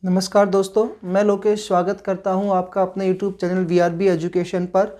नमस्कार दोस्तों, मैं लोकेश स्वागत करता हूं आपका अपने यूट्यूब चैनल वीआरबी एजुकेशन पर।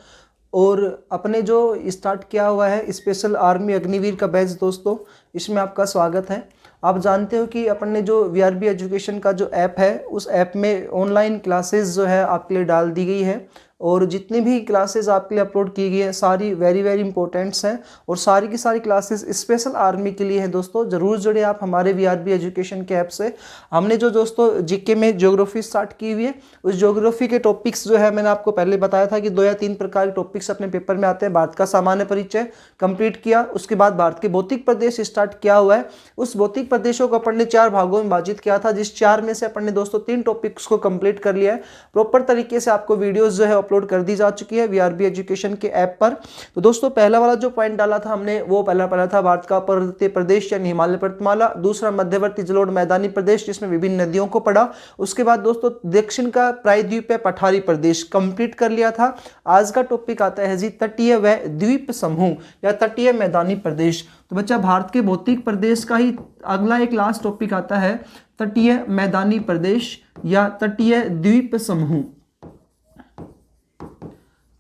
और अपने जो स्टार्ट किया हुआ है स्पेशल आर्मी अग्निवीर का बैच दोस्तों, इसमें आपका स्वागत है। आप जानते हो कि अपन ने जो वीआरबी एजुकेशन का जो ऐप है उस ऐप में ऑनलाइन क्लासेस जो है आपके लिए डाल दी गई है और जितनी भी क्लासेस आपके लिए अपलोड की गई है सारी वेरी इंपॉर्टेंट्स हैं और सारी की सारी क्लासेस स्पेशल आर्मी के लिए है। दोस्तों ज़रूर जुड़े आप हमारे वीआरबी एजुकेशन के ऐप से। हमने जो दोस्तों जीके में ज्योग्राफी स्टार्ट की हुई है, उस ज्योग्राफी के टॉपिक्स जो है मैंने आपको पहले बताया था कि 2 या 3 प्रकार के टॉपिक्स अपने पेपर में आते हैं। भारत का सामान्य परिचय कंप्लीट किया, उसके बाद भारत के भौतिक प्रदेश स्टार्ट किया हुआ है। उस भौतिक प्रदेशों को अपन ने 4 भागों में विभाजित किया था, जिस 4 में से अपन ने दोस्तों 3 टॉपिक्स को कंप्लीट कर लिया है। प्रॉपर तरीके से आपको वीडियोस जो है अपलोड कर दी जा चुकी है वीआरबी एजुकेशन के ऐप पर। तो दोस्तों पहला वाला जो पॉइंट डाला था हमने वो पहला था भारत का पर्वतीय प्रदेश यानी हिमालय पर्वतमाला। दूसरा मध्यवर्ती जलोढ़ मैदानी प्रदेश जिसमें विभिन्न नदियों को पढ़ा। उसके बाद दोस्तों दक्षिण का प्रायद्वीप पठारी प्रदेश कंप्लीट कर लिया था। आज का टॉपिक आता है जी तटीय व द्वीप समूह या तटीय मैदानी प्रदेश। तो बच्चा भारत के भौतिक प्रदेश का ही अगला एक लास्ट टॉपिक आता है तटीय मैदानी प्रदेश या तटीय द्वीप समूह।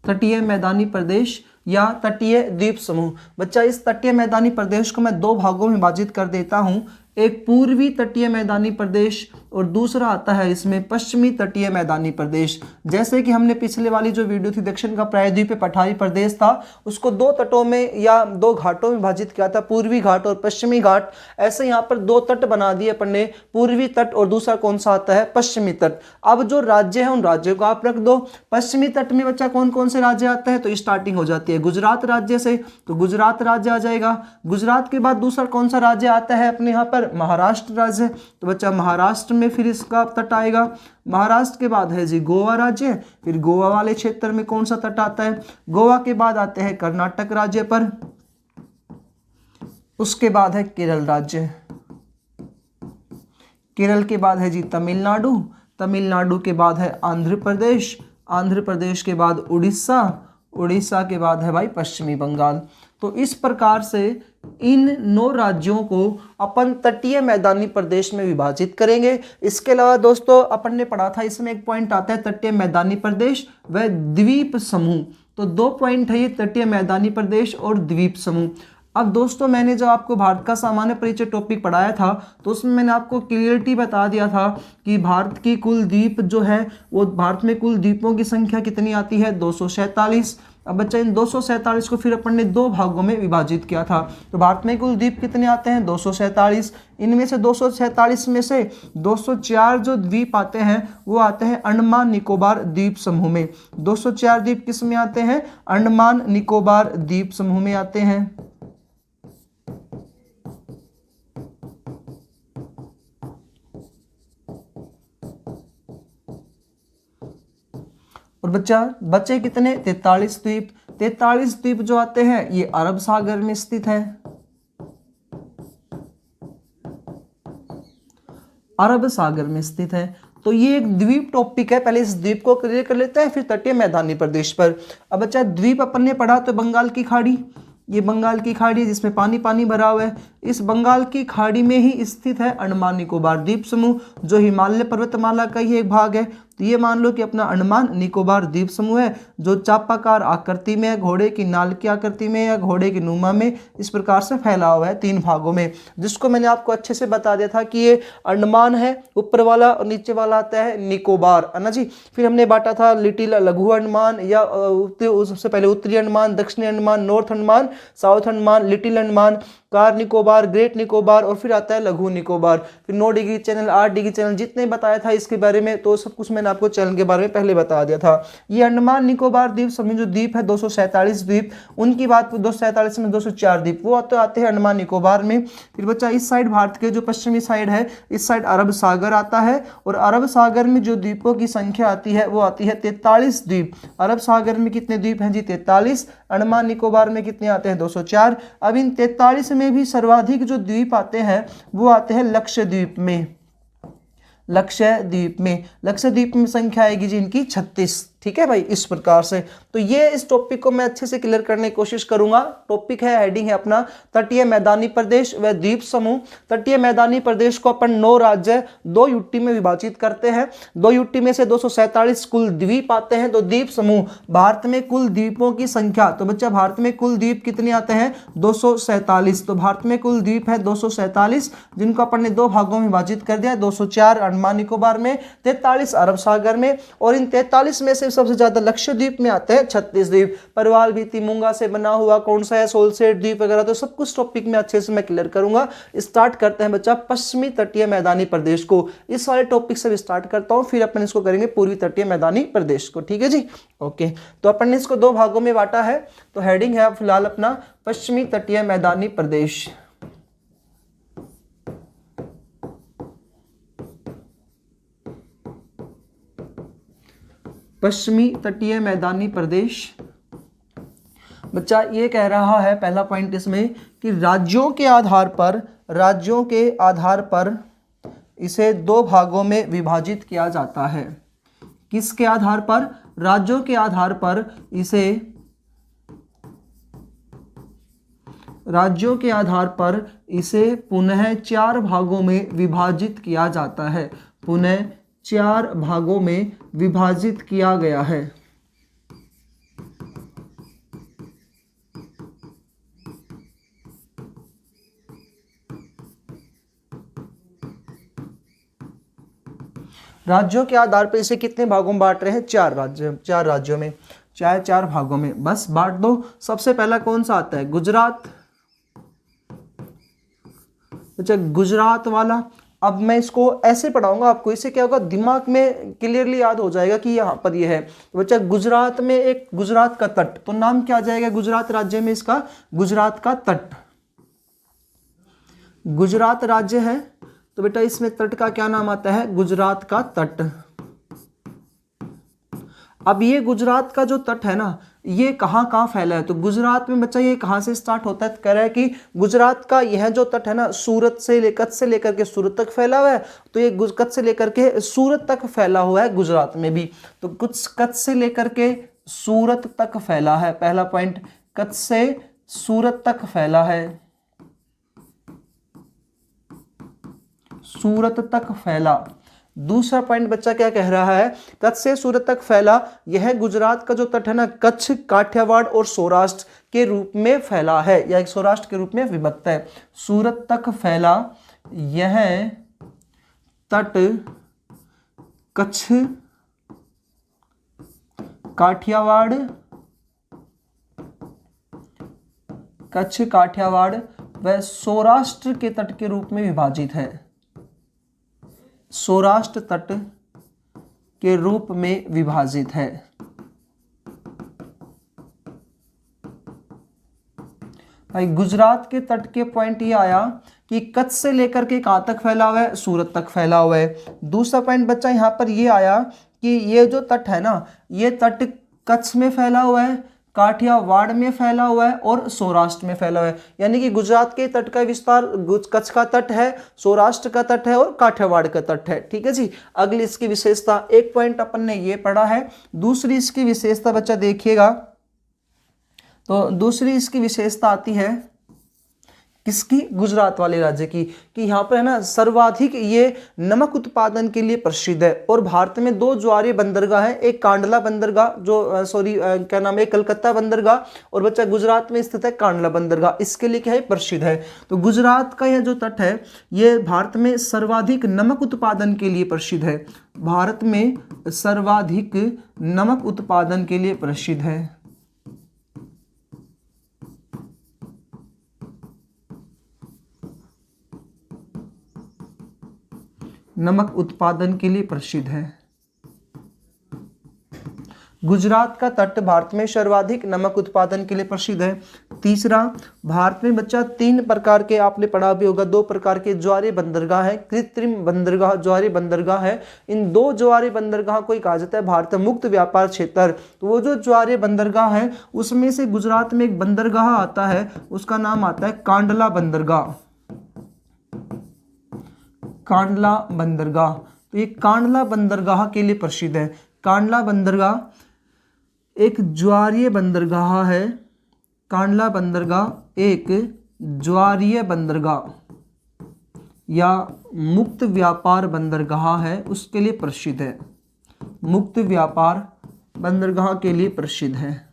तटीय मैदानी प्रदेश या तटीय द्वीप समूह। बच्चा इस तटीय मैदानी प्रदेश को मैं 2 भागों में विभाजित कर देता हूं, एक पूर्वी तटीय मैदानी प्रदेश और दूसरा आता है इसमें पश्चिमी तटीय मैदानी प्रदेश। जैसे कि हमने पिछले वाली जो वीडियो थी दक्षिण का प्रायद्वीप पठारी प्रदेश था, उसको 2 तटों में या 2 घाटों में विभाजित किया था, पूर्वी घाट और पश्चिमी घाट। ऐसे यहाँ पर 2 तट बना दिए अपन ने, पूर्वी तट और दूसरा कौन सा आता है पश्चिमी तट। अब जो राज्य है उन राज्यों को आप रख दो। पश्चिमी तट में बच्चा कौन कौन से राज्य आते हैं, तो स्टार्टिंग हो जाती है गुजरात राज्य से, तो गुजरात राज्य आ जाएगा। गुजरात के बाद दूसरा कौन सा राज्य आता है अपने यहाँ पर, महाराष्ट्र राज्य। तो बच्चा महाराष्ट्र में फिर इसका तट आएगा। महाराष्ट्र के बाद है जी गोवा राज्य, फिर गोवा वाले क्षेत्र में कौन सा तट आता है, गोवा के बाद आते हैं कर्नाटक राज्य पर, उसके बाद है केरल राज्य, केरल के बाद है जी तमिलनाडु, तमिलनाडु के बाद है आंध्र प्रदेश, आंध्र प्रदेश के बाद उड़ीसा, उड़ीसा के बाद है भाई पश्चिमी बंगाल। तो इस प्रकार से इन 9 राज्यों को अपन तटीय मैदानी प्रदेश में विभाजित करेंगे। इसके अलावा दोस्तों अपन ने पढ़ा था इसमें एक पॉइंट आता है तटीय मैदानी प्रदेश व द्वीप समूह। तो 2 पॉइंट है ये तटीय मैदानी प्रदेश और द्वीप समूह। अब दोस्तों मैंने जब आपको भारत का सामान्य परिचय टॉपिक पढ़ाया था तो उसमें मैंने आपको क्लियरिटी बता दिया था कि भारत की कुल द्वीप जो है वो भारत में कुल द्वीपों की संख्या कितनी आती है 247। अब बच्चा इन 247 को फिर अपन ने 2 भागों में विभाजित किया था। तो भारत में कुल द्वीप कितने आते हैं 247। इनमें से 247 में से 204 जो द्वीप आते हैं वो आते हैं अंडमान निकोबार द्वीप समूह में। 204 द्वीप किस में आते हैं, अंडमान निकोबार द्वीप समूह में आते हैं। और बच्चा बचे कितने 43 द्वीप। 43 द्वीप जो आते हैं ये अरब सागर में स्थित है, अरब सागर में स्थित है। तो ये एक द्वीप टॉपिक है, पहले इस द्वीप को क्लियर कर लेते हैं फिर तटीय मैदानी प्रदेश पर। अब बच्चा द्वीप अपन ने पढ़ा तो बंगाल की खाड़ी, ये बंगाल की खाड़ी जिसमें पानी पानी भरा हुआ है, इस बंगाल की खाड़ी में ही स्थित है अंडमान निकोबार द्वीप समूह जो हिमालय पर्वतमाला का ही एक भाग है। तो ये मान लो कि अपना अंडमान निकोबार द्वीप समूह है जो चापाकार आकृति में है, घोड़े की नाल की आकृति में या घोड़े की नुमा में इस प्रकार से फैला हुआ है 3 भागों में, जिसको मैंने आपको अच्छे से बता दिया था कि ये अंडमान है ऊपर वाला और नीचे वाला आता है निकोबार, है ना जी। फिर हमने बांटा था लिटिल लघु अंडमान या सबसे पहले उत्तरी अंडमान, दक्षिणी Andaman, north Andaman, south Andaman, little Andaman, car Nicobar, great Nicobar और फिर आता है लघु निकोबार। फिर 9 डिग्री चैनल, 8 डिग्री चैनल, जितने बताया था इसके बारे में तो सब कुछ मैंने आपको चैनल के बारे में पहले बता दिया था। ये अंडमान निकोबार द्वीप समूह जो द्वीप है 247 द्वीप, उनकी बात 247 में 204 द्वीप वो तो आते हैं अंडमान निकोबार में। फिर बच्चा इस साइड भारत के जो पश्चिमी साइड है इस साइड अरब सागर आता है और अरब सागर में जो द्वीपों की संख्या आती है वो आती है 43 द्वीप। अरब सागर में कितने द्वीप हैं जी 43, अंडमान निकोबार में कितने आते हैं 204। अब इन 43 में भी सर्वाधिक जो द्वीप आते हैं वो आते हैं लक्षद्वीप में, लक्षद्वीप में। लक्षद्वीप में संख्या आएगी जी इनकी 36। ठीक है भाई, इस प्रकार से। तो ये इस टॉपिक को मैं अच्छे से क्लियर करने की कोशिश करूंगा। टॉपिक है, हेडिंग है अपना तटीय मैदानी प्रदेश व द्वीप समूह। तटीय मैदानी प्रदेश को अपन 9 राज्य 2 यूटी में विभाजित करते हैं। 2 यूटी में से 247 कुल द्वीप आते हैं। तो द्वीप समूह, भारत में कुल द्वीपों की संख्या, तो बच्चा भारत में कुल द्वीप कितने आते हैं? 247। तो भारत में कुल द्वीप है 247, जिनको अपन ने 2 भागों में विभाजित कर दिया। 204 अंडमान निकोबार में, 43 अरब सागर में, और इन 43 में से सबसे ज्यादा लक्षद्वीप में आते हैं 36 द्वीप। परवाल भीति मूंगा से बना हुआ कौन सा है? सोलसेट द्वीप वगैरह, तो सब कुछ टॉपिक में अच्छे से मैं क्लियर करूंगा। स्टार्ट करते हैं बच्चा पश्चिमी तटीय मैदानी प्रदेश को। इस वाले टॉपिक से स्टार्ट करता हूं, फिर अपन इसको करेंगे पूर्वी तटीय मैदानी प्रदेश को। ठीक है जी, ओके। तो अपन ने इसको 2 भागों में बांटा है। तो हेडिंग है फिलहाल अपना पश्चिमी तटीय मैदानी प्रदेश। पश्चिमी तटीय मैदानी प्रदेश। बच्चा ये कह रहा है, पहला पॉइंट इसमें, कि राज्यों के आधार पर इसे 2 भागों में विभाजित किया जाता है। किसके आधार पर? राज्यों के आधार पर इसे पुनः 4 भागों में विभाजित किया जाता है। पुनः 4 भागों में विभाजित किया गया है। राज्यों के आधार पर इसे कितने भागों में बांट रहे हैं? 4 राज्यों में, चाहे 4 भागों में, बस बांट दो। सबसे पहला कौन सा आता है? गुजरात। अच्छा, गुजरात वाला। अब मैं इसको ऐसे पढ़ाऊंगा आपको, इससे क्या होगा, दिमाग में क्लियरली याद हो जाएगा कि यहाँ पर ये है। तो बच्चा गुजरात में एक गुजरात का तट, तो नाम क्या आ जाएगा गुजरात राज्य में? इसका गुजरात का तट। गुजरात राज्य है तो बेटा इसमें तट का क्या नाम आता है? गुजरात का तट। अब ये गुजरात का जो तट है ना, ये कहाँ फैला है? तो गुजरात में बच्चा ये कहाँ से स्टार्ट होता है? कह रहा है कि गुजरात का यह जो तट है ना, कच्छ से लेकर के सूरत तक फैला हुआ है। तो ये कच्छ से लेकर के सूरत तक फैला हुआ है गुजरात में भी। तो कुछ कच्छ से लेकर के सूरत तक फैला है, पहला पॉइंट, कच्छ से सूरत तक फैला है, सूरत तक फैला। दूसरा पॉइंट बच्चा क्या कह रहा है? कच्छ से सूरत तक फैला, यह गुजरात का जो तट है ना, कच्छ, काठियावाड़ और सौराष्ट्र के रूप में फैला है, या सौराष्ट्र के रूप में विभक्त है। सूरत तक फैला यह तट कच्छ, काठियावाड़ व सौराष्ट्र के तट के रूप में विभाजित है। सौराष्ट्र तट के रूप में विभाजित है। भाई गुजरात के तट के पॉइंट ये आया कि कच्छ से लेकर के कहां तक फैला हुआ है? सूरत तक फैला हुआ है। दूसरा पॉइंट बच्चा यहां पर ये आया कि ये जो तट है ना, ये तट कच्छ में फैला हुआ है, काठियावाड़ में फैला हुआ है और सौराष्ट्र में फैला हुआ है। यानी कि गुजरात के तट का विस्तार कच्छ का तट है, सौराष्ट्र का तट है और काठियावाड़ का तट है। ठीक है जी। अगली इसकी विशेषता, एक पॉइंट अपन ने ये पढ़ा है। दूसरी इसकी विशेषता बच्चा देखिएगा, तो दूसरी इसकी विशेषता आती है किसकी? गुजरात वाले राज्य की, कि यहाँ पर है ना सर्वाधिक ये नमक उत्पादन के लिए प्रसिद्ध है। और भारत में 2 ज्वारीय बंदरगाह है, एक कांडला बंदरगाह जो क्या नाम है, कलकत्ता बंदरगाह, और बच्चा गुजरात में स्थित है कांडला बंदरगाह। इसके लिए क्या है? प्रसिद्ध है। तो गुजरात का यह जो तट है, ये भारत में सर्वाधिक नमक उत्पादन के लिए प्रसिद्ध है। भारत में सर्वाधिक नमक उत्पादन के लिए प्रसिद्ध है। नमक उत्पादन के लिए प्रसिद्ध है। गुजरात का तट भारत में सर्वाधिक नमक उत्पादन के लिए प्रसिद्ध है। तीसरा, भारत में बच्चा 3 प्रकार के, आपने पढ़ा भी होगा, 2 प्रकार के ज्वारीय बंदरगाह है, कृत्रिम बंदरगाह, ज्वारीय बंदरगाह है। इन 2 ज्वारीय बंदरगाह को कहा जाता है भारत मुक्त व्यापार क्षेत्र। तो वो जो ज्वारीय बंदरगाह है, उसमें से गुजरात में एक बंदरगाह आता है, उसका नाम आता है कांडला बंदरगाह। कांडला बंदरगाह, तो ये कांडला बंदरगाह के लिए प्रसिद्ध है। कांडला बंदरगाह एक ज्वारीय बंदरगाह है, कांडला बंदरगाह एक ज्वारीय बंदरगाह या मुक्त व्यापार बंदरगाह है, उसके लिए प्रसिद्ध है। मुक्त व्यापार बंदरगाह के लिए प्रसिद्ध है।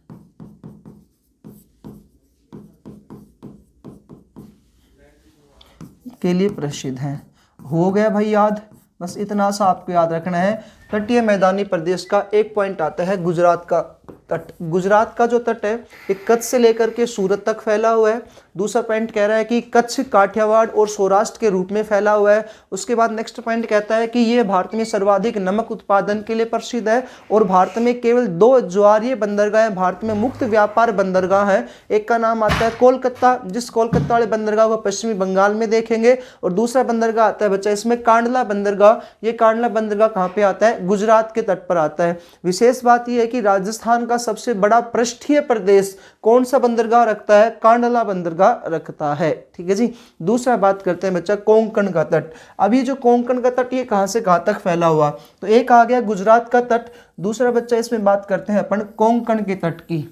के लिए प्रसिद्ध है। हो गया भाई याद, बस इतना सा आपको याद रखना है। तटीय मैदानी प्रदेश का एक पॉइंट आता है गुजरात का तट। गुजरात का जो तट है एक कच्छ से लेकर के सूरत तक फैला हुआ है। दूसरा पॉइंट कह रहा है कि कच्छ, काठियावाड़ और सौराष्ट्र के रूप में फैला हुआ है। उसके बाद नेक्स्ट पॉइंट कहता है कि यह भारत में सर्वाधिक नमक उत्पादन के लिए प्रसिद्ध है और भारत में केवल 2 ज्वारीय बंदरगाह भारत में मुक्त व्यापार बंदरगाह है। एक का नाम आता है कोलकाता, जिस कोलकाता वाले बंदरगाह को पश्चिमी बंगाल में देखेंगे, और दूसरा बंदरगाह आता है बच्चा इसमें कांडला बंदरगाह। ये कांडला बंदरगाह कहाँ पे आता है? गुजरात के तट पर आता है। विशेष बात यह है कि राजस्थान का सबसे बड़ा पृष्ठीय प्रदेश कौन सा बंदरगाह रखता है? कांडला बंदरगाह रखता है। ठीक है जी। दूसरा बात करते हैं बच्चा कोंकण का तट। अब ये जो कोंकण का तट ये कहां से कहां तक फैला हुआ? तो एक आ गया गुजरात का तट, दूसरा बच्चा इसमें बात करते हैं अपन कोंकण के तट की।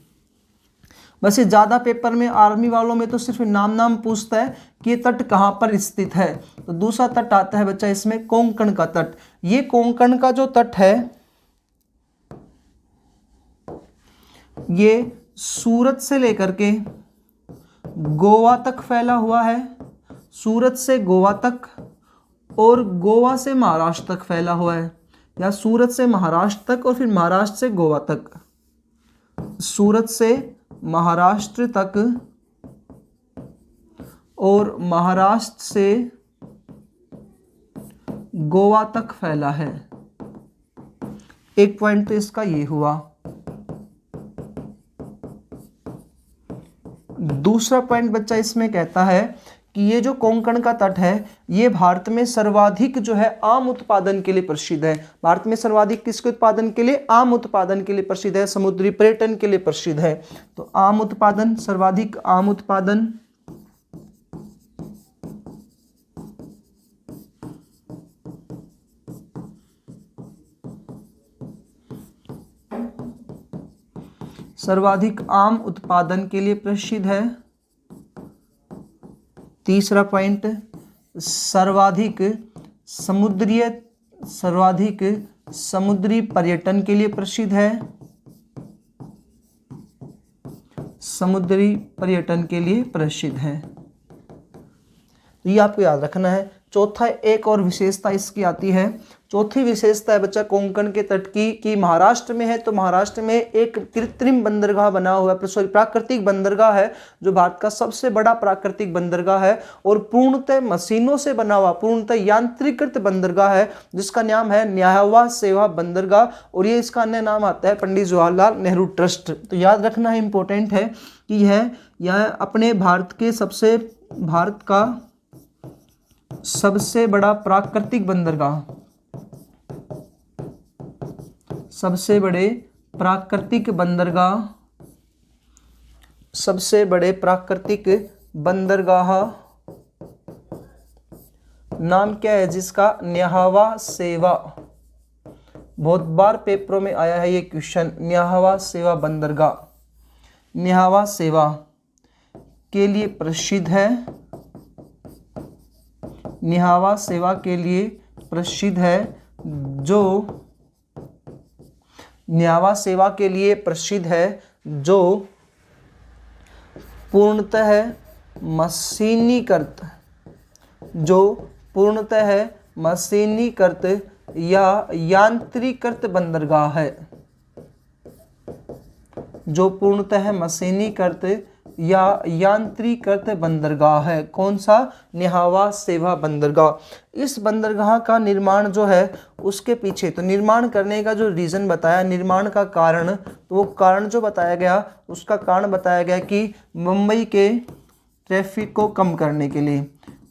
बस ये ज्यादा पेपर में आर्मी वालों में तो सिर्फ नाम पूछता है कि ये तट कहां पर स्थित है। तो दूसरा तट आता है बच्चा इसमें कोंकण का तट। ये कोंकण का जो तट है ये सूरत से लेकर के गोवा तक फैला हुआ है, सूरत से गोवा तक, और गोवा से महाराष्ट्र तक फैला हुआ है, या सूरत से महाराष्ट्र तक और फिर महाराष्ट्र से गोवा तक। सूरत से महाराष्ट्र तक और महाराष्ट्र से गोवा तक फैला है। एक पॉइंट तो इसका ये हुआ। दूसरा पॉइंट बच्चा इसमें कहता है कि ये जो कोंकण का तट है ये भारत में सर्वाधिक जो है आम उत्पादन के लिए प्रसिद्ध है। भारत में सर्वाधिक किसके उत्पादन के लिए? आम उत्पादन के लिए प्रसिद्ध है, समुद्री पर्यटन के लिए प्रसिद्ध है। तो आम उत्पादन, सर्वाधिक आम उत्पादन, सर्वाधिक आम उत्पादन के लिए प्रसिद्ध है। तीसरा पॉइंट सर्वाधिक समुद्री पर्यटन के लिए प्रसिद्ध है। समुद्री पर्यटन के लिए प्रसिद्ध है। तो ये आपको याद रखना है। चौथा एक और विशेषता इसकी आती है। चौथी विशेषता है बच्चा कोंकण के तट की कि महाराष्ट्र में है, तो महाराष्ट्र में एक कृत्रिम बंदरगाह बना हुआ है, सॉरी प्राकृतिक बंदरगाह है जो भारत का सबसे बड़ा प्राकृतिक बंदरगाह है और पूर्णतः मशीनों से बना हुआ, पूर्णतः यांत्रिकृत बंदरगाह है जिसका नाम है न्याहवा सेवा बंदरगाह, और ये इसका अन्य नाम आता है पंडित जवाहरलाल नेहरू ट्रस्ट। तो याद रखना है, इंपॉर्टेंट है कि यह अपने भारत का सबसे बड़ा प्राकृतिक बंदरगाह, सबसे बड़े प्राकृतिक बंदरगाह नाम क्या है जिसका? न्याहवा सेवा। बहुत बार पेपरों में आया है ये क्वेश्चन। न्याहवा सेवा बंदरगाह, न्याहवा सेवा के लिए प्रसिद्ध है। न्याहवा सेवा के लिए प्रसिद्ध है, जो न्याहवा सेवा के लिए प्रसिद्ध है जो पूर्णतः मशीनीकृत या यांत्रिकृत बंदरगाह है, जो पूर्णतः मशीनीकृत या यांत्रिकृत बंदरगाह है। कौन सा? न्याहवा सेवा बंदरगाह। इस बंदरगाह का निर्माण जो है उसके पीछे, तो निर्माण करने का जो रीजन बताया, निर्माण का कारण, तो वो कारण जो बताया गया, उसका कारण बताया गया कि मुंबई के ट्रैफिक को कम करने के लिए,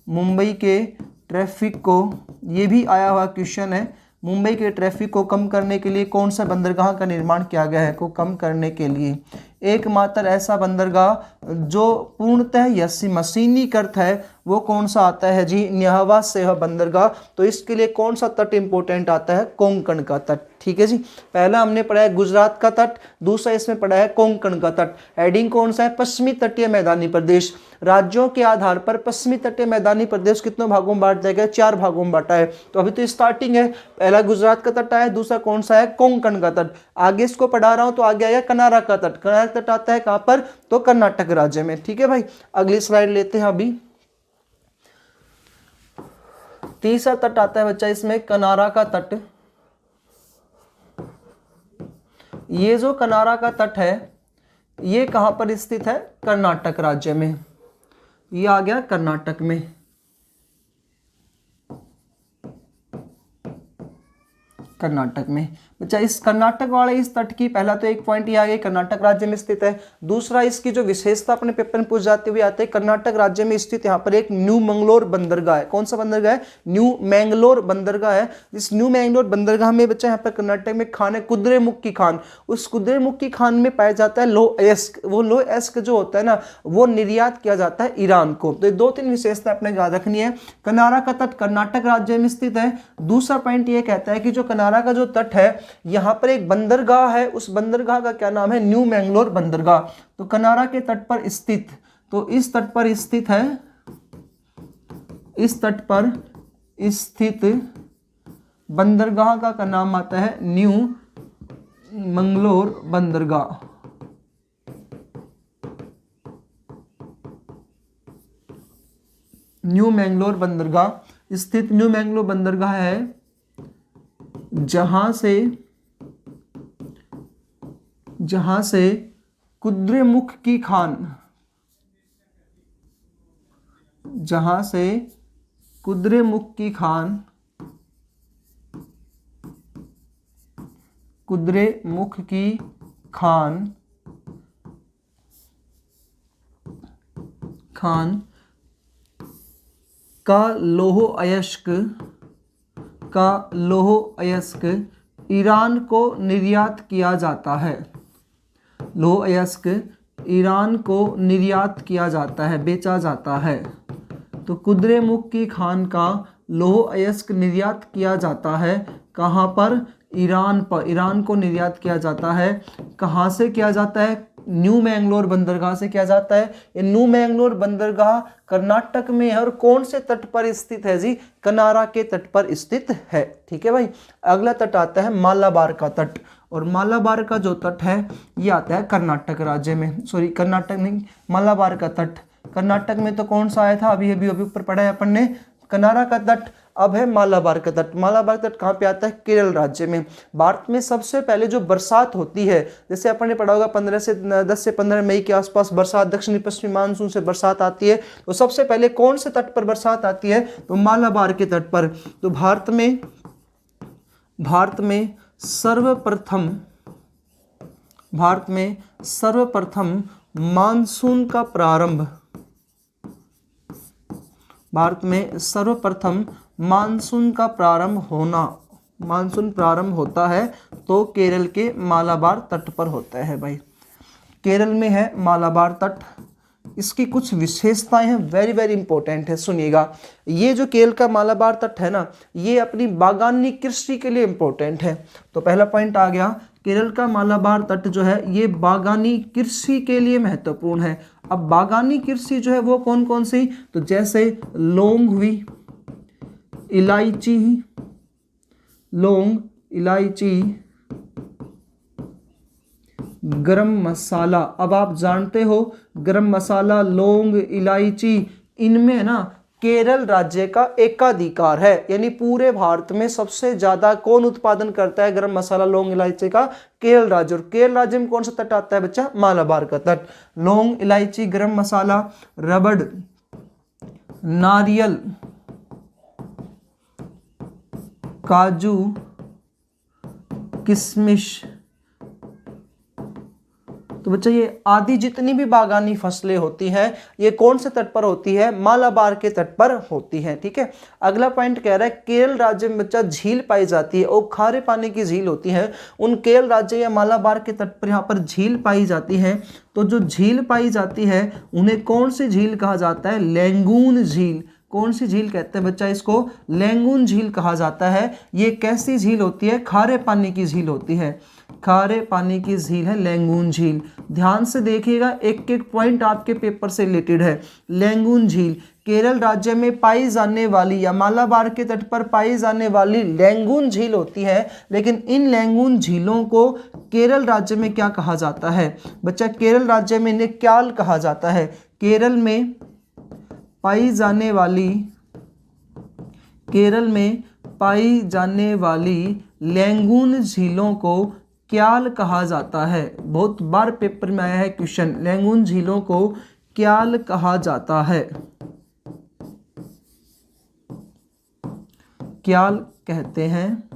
मुंबई के ट्रैफिक को, ये भी आया हुआ क्वेश्चन है, मुंबई के ट्रैफिक को कम करने के लिए कौन सा बंदरगाह का निर्माण किया गया है? को कम करने के लिए एकमात्र ऐसा बंदरगाह जो पूर्णतः मशीनीकृत है वो कौन सा आता है जी, न्यावा सेवा बंदरगाह। तो इसके लिए कौन सा तट इंपॉर्टेंट आता है, कोंकण का तट। ठीक है जी, पहला हमने पढ़ा है गुजरात का तट, दूसरा इसमें पढ़ा है कोंकण का तट। हेडिंग कौन सा है, पश्चिमी तटीय मैदानी प्रदेश। राज्यों के आधार पर पश्चिमी तटीय मैदानी प्रदेश कितनों भागों में बांट दिया गया, 4 भागों में बांटा है। तो अभी तो स्टार्टिंग है, पहला गुजरात का तट आया, दूसरा कौन सा है, कोंकण का तट। आगे इसको पढ़ा रहा हूं तो आगे आएगा कनारा का तट। कनारा का तट आता है कहां पर, तो कर्नाटक राज्य में। ठीक है भाई, अगली स्लाइड लेते हैं। अभी तीसरा तट आता है बच्चा इसमें, कनारा का तट। ये जो कनारा का तट है ये कहां पर स्थित है, कर्नाटक राज्य में। ये आ गया कर्नाटक में। कर्नाटक में बच्चा, इस कर्नाटक वाले इस तट की पहला तो एक पॉइंट ये आ गया, कर्नाटक राज्य में स्थित है। दूसरा इसकी जो विशेषता अपने पेपर में पूछ जाते हुए आते हैं, कर्नाटक राज्य में स्थित यहाँ पर एक न्यू मंगलोर बंदरगाह है। कौन सा बंदरगाह है, न्यू मैंगलोर बंदरगाह है। इस न्यू मैंगलोर बंदरगाह में बच्चा यहाँ पर कर्नाटक में खान है कुद्रेमुख की खान। उस कुद्रेमुख की खान में पाया जाता है लोह अयस्क। वो लोह अयस्क जो होता है ना वो निर्यात किया जाता है ईरान को। तो 2-3 विशेषता अपने याद रखनी है। कनारा का तट कर्नाटक राज्य में स्थित है। दूसरा पॉइंट ये कहता है कि जो कनारा का जो तट है यहां पर एक बंदरगाह है, उस बंदरगाह का क्या नाम है, न्यू मैंगलोर बंदरगाह। तो कनारा के तट पर स्थित, तो इस तट पर स्थित है, इस तट पर स्थित बंदरगाह का नाम आता है न्यू मंगलोर बंदरगाह। न्यू मैंगलोर बंदरगाह स्थित न्यू मैंगलोर बंदरगाह है जहां से कुद्रेमुख की खान, जहां से कुद्रेमुख की खान, कुद्रेमुख की खान का लोह अयस्क ईरान को निर्यात किया जाता है। लोह अयस्क ईरान को निर्यात किया जाता है, बेचा जाता है। तो कुद्रेमुख की खान का लोह अयस्क निर्यात किया जाता है कहाँ पर, ईरान पर। ईरान को निर्यात किया जाता है, कहाँ से किया जाता है, न्यू मैंगलोर बंदरगाह से किया जाता है। ये न्यू मैंगलोर बंदरगाह कर्नाटक में है और कौन से तट पर स्थित है जी, कनारा के तट पर स्थित है। ठीक है भाई, अगला तट आता है मालाबार का तट। और मालाबार का जो तट है ये आता है कर्नाटक राज्य में, सॉरी कर्नाटक नहीं, मालाबार का तट कर्नाटक में। तो कौन सा आया था, अभी ऊपर पढ़ा है अपन ने, कनारा का तट। अब है मालाबार का तट। मालाबार तट कहाँ पे आता है, केरल राज्य में। भारत में सबसे पहले जो बरसात होती है, जैसे अपन ने पढ़ा होगा 10 से 15 मई के आसपास बरसात, दक्षिणी पश्चिमी मानसून से बरसात आती है। तो सबसे पहले कौन से तट पर बरसात आती है, तो मालाबार के तट पर। तो भारत में सर्वप्रथम मानसून का प्रारंभ, भारत में सर्वप्रथम मानसून प्रारंभ होता है तो केरल के मालाबार तट पर होता है भाई। केरल में है मालाबार तट। इसकी कुछ विशेषताएं हैं, वेरी वेरी इंपॉर्टेंट है, सुनिएगा। ये जो केरल का मालाबार तट है ना, ये अपनी बागानी कृषि के लिए इंपॉर्टेंट है। तो पहला पॉइंट आ गया, केरल का मालाबार तट जो है ये बागानी कृषि के लिए महत्वपूर्ण है। अब बागानी कृषि जो है वो कौन कौन सी, तो जैसे लौंग हुई, इलायची, गरम मसाला। अब आप जानते हो गरम मसाला, लौंग, इलायची, इनमें ना केरल राज्य का एकाधिकार है। यानी पूरे भारत में सबसे ज्यादा कौन उत्पादन करता है गरम मसाला, लौंग, इलायची का, केरल राज्य। और केरल राज्य में कौन सा तट आता है बच्चा, मालाबार का तट। लौंग, इलायची, गरम मसाला, रबड़, नारियल, काजू, किशमिश, तो बच्चा ये आदि जितनी भी बागानी फसलें होती हैं ये कौन से तट पर होती है, मालाबार के तट पर होती हैं। ठीक है, अगला पॉइंट कह रहा है केरल राज्य में बच्चा झील पाई जाती है और खारे पानी की झील होती है, उन केरल राज्य या मालाबार के तट पर यहाँ पर झील पाई जाती है। तो जो झील पाई जाती है उन्हें कौन सी झील कहा जाता है, लैंगून झील। कौन सी झील कहते हैं बच्चा, इसको लैंगून झील कहा जाता है। ये कैसी झील होती है, खारे पानी की झील होती है, खारे पानी की झील है लैंगून झील। ध्यान से देखिएगा, एक एक पॉइंट आपके पेपर से रिलेटेड है। लैंगून झील केरल राज्य में पाई जाने वाली या मालाबार के तट पर पाई जाने वाली लैंगून झील होती है। लेकिन इन लैंगून झीलों को केरल राज्य में क्या कहा जाता है बच्चा, केरल राज्य में इन्हें क्याल कहा जाता है। केरल में पाई जाने वाली लैंगून झीलों को क्याल कहा जाता है। बहुत बार पेपर में आया है क्वेश्चन, लैंगून झीलों को क्याल कहा जाता है, क्याल कहते हैं।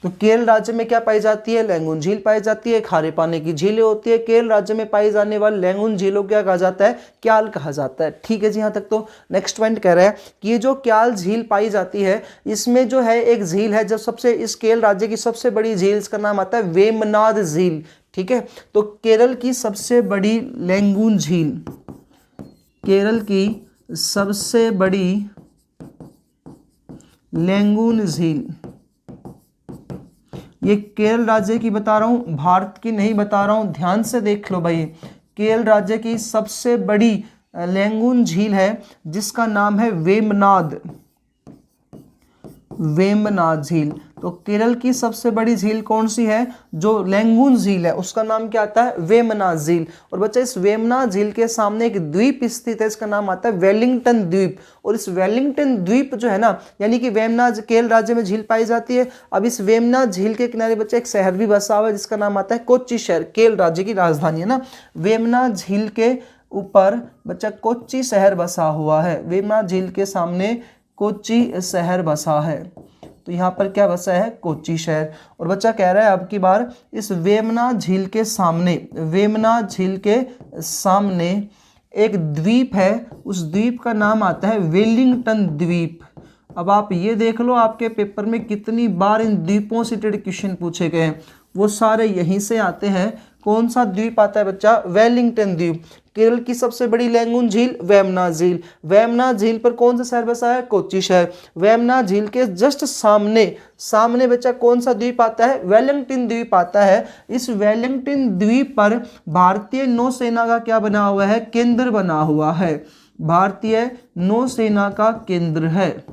तो केरल राज्य में क्या पाई जाती है, लैंगून झील पाई जाती है, खारे पानी की झीलें होती है। केरल राज्य में पाई जाने वाली लैंगून झीलों को क्या कहा जाता है, क्याल कहा जाता है। ठीक है जी, यहाँ तक तो नेक्स्ट पॉइंट कह रहा है कि ये जो क्याल झील पाई जाती है इसमें जो है एक झील है, जब सबसे इस केरल राज्य की सबसे बड़ी झील, इसका नाम आता है वेमनाड झील। ठीक है, तो केरल की सबसे बड़ी लैंगून झील, केरल की सबसे बड़ी लैंगून झील, ये केरल राज्य की बता रहा हूं, भारत की नहीं बता रहा हूं, ध्यान से देख लो भाई। केरल राज्य की सबसे बड़ी लैंगून झील है जिसका नाम है वेमनाड झील। तो केरल की सबसे बड़ी झील कौन सी है, जो लैंगून झील है उसका नाम क्या आता है, वेमनाड झील। और बच्चा इस वेमनाड झील के सामने एक द्वीप स्थित है, इसका नाम आता है वेलिंगटन द्वीप। और इस वेलिंगटन द्वीप जो है ना, यानी कि वेमनाड केरल राज्य में झील पाई जाती है। अब इस वेमनाड झील के किनारे बच्चा एक शहर भी बसा हुआ है जिसका नाम आता है कोच्चि शहर, केरल राज्य की राजधानी है ना। वेमनाड झील के ऊपर बच्चा कोच्चि शहर बसा हुआ है, वेमनाड झील के सामने कोच्चि शहर बसा है। तो यहाँ पर क्या बसा है, कोच्चि शहर। और बच्चा कह रहा है अब की बार इस वेमनाड झील के सामने, वेमनाड झील के सामने एक द्वीप है, उस द्वीप का नाम आता है वेलिंगटन द्वीप। अब आप ये देख लो आपके पेपर में कितनी बार इन द्वीपों से रिलेटेड क्वेश्चन पूछे गए हैं, वो सारे यहीं से आते हैं। कौन सा द्वीप आता है बच्चा, वेलिंगटन द्वीप। केरल की सबसे बड़ी लैंगून झील वेमनाड झील, वेमनाड झील पर कौन सा शहर बसा है, कोच्चि शहर। वेमनाड झील के जस्ट सामने बच्चा कौन सा द्वीप आता है, वेलिंगटन द्वीप आता है। इस वेलिंगटन द्वीप पर भारतीय नौसेना का क्या बना हुआ है, केंद्र बना हुआ है, भारतीय नौसेना का केंद्र है,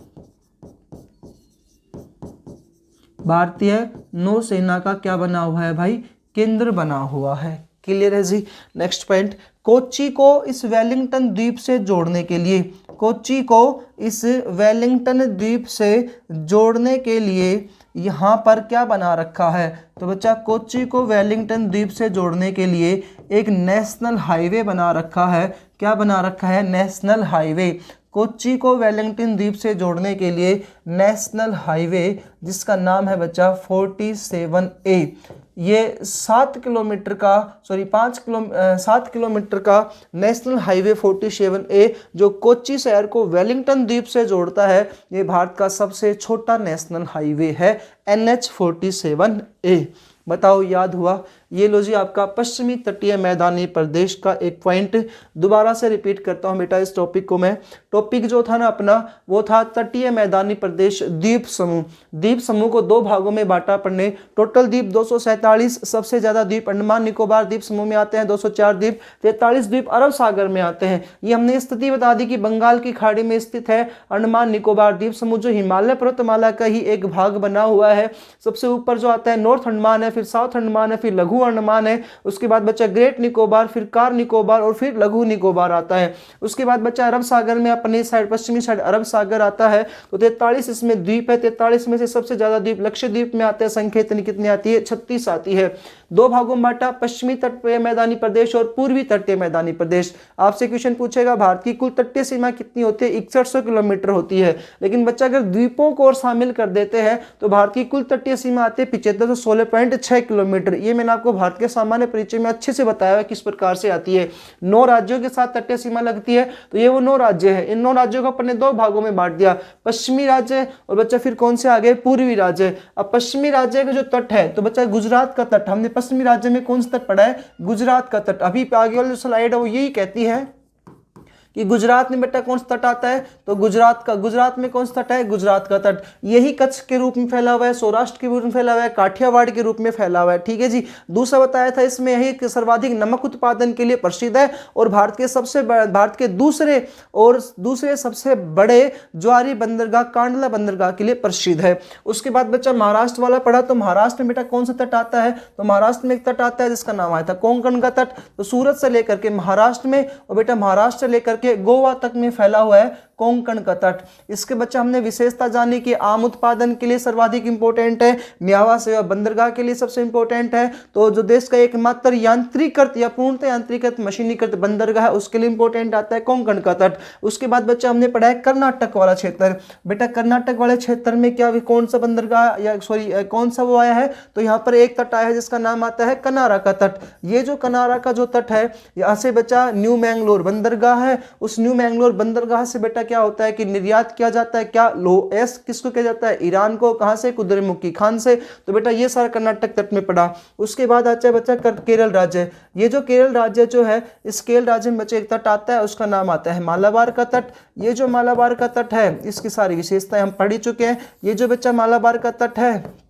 भारतीय नौसेना का क्या बना हुआ है भाई, केंद्र बना हुआ है। क्लियर है जी। नेक्स्ट पॉइंट, कोच्चि को इस वेलिंगटन द्वीप से जोड़ने के लिए, कोच्चि को इस वेलिंगटन द्वीप से जोड़ने के लिए यहाँ पर क्या बना रखा है, तो बच्चा कोच्चि को वेलिंगटन द्वीप से जोड़ने के लिए एक नेशनल हाईवे बना रखा है। क्या बना रखा है, नेशनल हाईवे। कोच्चि को वेलिंगटन द्वीप से जोड़ने के लिए नेशनल हाईवे जिसका नाम है बच्चा 47A। ये 7 किलोमीटर का नेशनल हाईवे 47A जो कोच्चि शहर को वेलिंगटन द्वीप से जोड़ता है, ये भारत का सबसे छोटा नेशनल हाईवे है, NH 47A। बताओ याद हुआ। ये लो जी आपका पश्चिमी तटीय मैदानी प्रदेश का एक पॉइंट। दोबारा से रिपीट करता हूँ बेटा इस टॉपिक को मैं। टॉपिक जो था ना अपना वो था तटीय मैदानी प्रदेश द्वीप समूह। द्वीप समूह को दो भागों में बांटा पड़ने। टोटल द्वीप 247, सबसे ज्यादा द्वीप अंडमान निकोबार द्वीप समूह में आते हैं 204 द्वीप, 43 द्वीप अरब सागर में आते हैं। ये हमने स्थिति बता दी कि बंगाल की खाड़ी में स्थित है अंडमान निकोबार द्वीप समूह, जो हिमालय पर्वतमाला का ही एक भाग बना हुआ है। सबसे ऊपर जो आता है नॉर्थ अंडमान है, फिर साउथ अंडमान है, फिर लघु अंडमान है, उसके बाद बच्चा ग्रेट निकोबार, फिर कार निकोबार और फिर लघु निकोबार आता है। उसके बाद बच्चा अरब सागर में अपने साइड पश्चिमी साइड अरब सागर आता है। तो 43 इसमें द्वीप है। 43 में से सबसे ज्यादा द्वीप लक्षद्वीप में आते हैं। संख्या इतनी कितनी आती है, 36 आती है। दो भागों में बांटा, पश्चिमी तटीय मैदानी प्रदेश और पूर्वी तटीय मैदानी प्रदेश। आपसे क्वेश्चन पूछेगा भारत की कुल तटीय सीमा कितनी होती है, 6100 किलोमीटर होती है। लेकिन बच्चा अगर द्वीपों को और शामिल कर देते हैं तो भारत की कुल तटीय सीमा आती है 7516.6 किलोमीटर। ये मैंने आपको आपको भारत के सामान्य परिचय में अच्छे से बताया है किस प्रकार से आती है। 9 राज्यों के साथ तटीय सीमा लगती है, तो ये वो 9 राज्य है। इन 9 राज्यों को अपन ने 2 भागों में बांट दिया, पश्चिमी राज्य और बच्चा फिर कौन से आगे, पूर्वी राज्य। अब पश्चिमी राज्य का जो तट है तो बच्चा गुजरात का तट, हमने पश्चिमी राज्य में कौन सा तट पढ़ा है, गुजरात का तट। अभी आगे वाली जो स्लाइड है वो यही कहती है कि गुजरात में बेटा कौन सा तट आता है, तो गुजरात में कौन सा तट है, गुजरात का तट। यही कच्छ के रूप में फैला हुआ है, सौराष्ट्र के रूप में फैला हुआ है, काठियावाड़ के रूप में फैला हुआ है। ठीक है जी। दूसरा बताया था इसमें यही सर्वाधिक नमक उत्पादन के लिए प्रसिद्ध है और भारत के दूसरे सबसे बड़े ज्वारी बंदरगाह कांडला बंदरगाह के लिए प्रसिद्ध है। उसके बाद बच्चा महाराष्ट्र वाला पढ़ा, तो महाराष्ट्र में बेटा कौन सा तट आता है, तो महाराष्ट्र में एक तट आता है जिसका नाम आया था कोंकण का तट। तो सूरत से लेकर के महाराष्ट्र में और बेटा महाराष्ट्र से लेकर के गोवा तक में फैला हुआ है कोंकण का तट। इसके बच्चा हमने विशेषता जानी कि आम उत्पादन के लिए सर्वाधिक इंपॉर्टेंट है, न्यावा सेवा बंदरगाह के लिए सबसे इंपॉर्टेंट है। तो जो देश का एकमात्र यांत्रिकृत या पूर्णतः यांत्रिकृत मशीनीकृत बंदरगाह है उसके लिए इंपॉर्टेंट आता है कोंकण का तट। उसके बाद बच्चा हमने पढ़ा है कर्नाटक वाला क्षेत्र। बेटा कर्नाटक वाले क्षेत्र में क्या कौन सा बंदरगाह या कौन सा वो आया है, तो यहाँ पर एक तट आया है जिसका नाम आता है कनारा का तट। ये जो कनारा का जो तट है यहाँ से बच्चा न्यू मैंगलोर बंदरगाह है, उस न्यू मैंगलोर बंदरगाह से बेटा क्या होता है कि निर्यात किया जाता है, क्या लोएस किसको किया जाता है, ईरान को। कहां से, कुद्रेमुखी खान से। तो बेटा ये सारा कर्नाटक तट में पड़ा। उसके बाद आता है बच्चा केरल राज्य। ये जो केरल राज्य जो है, इस केरल राज्य में बच्चे एक तट आता है, उसका नाम आता है मालाबार का तट। ये जो मालाबार का तट है इसकी सारी विशेषताएं हम पढ़ चुके हैं। ये जो बच्चा मालाबार का तट है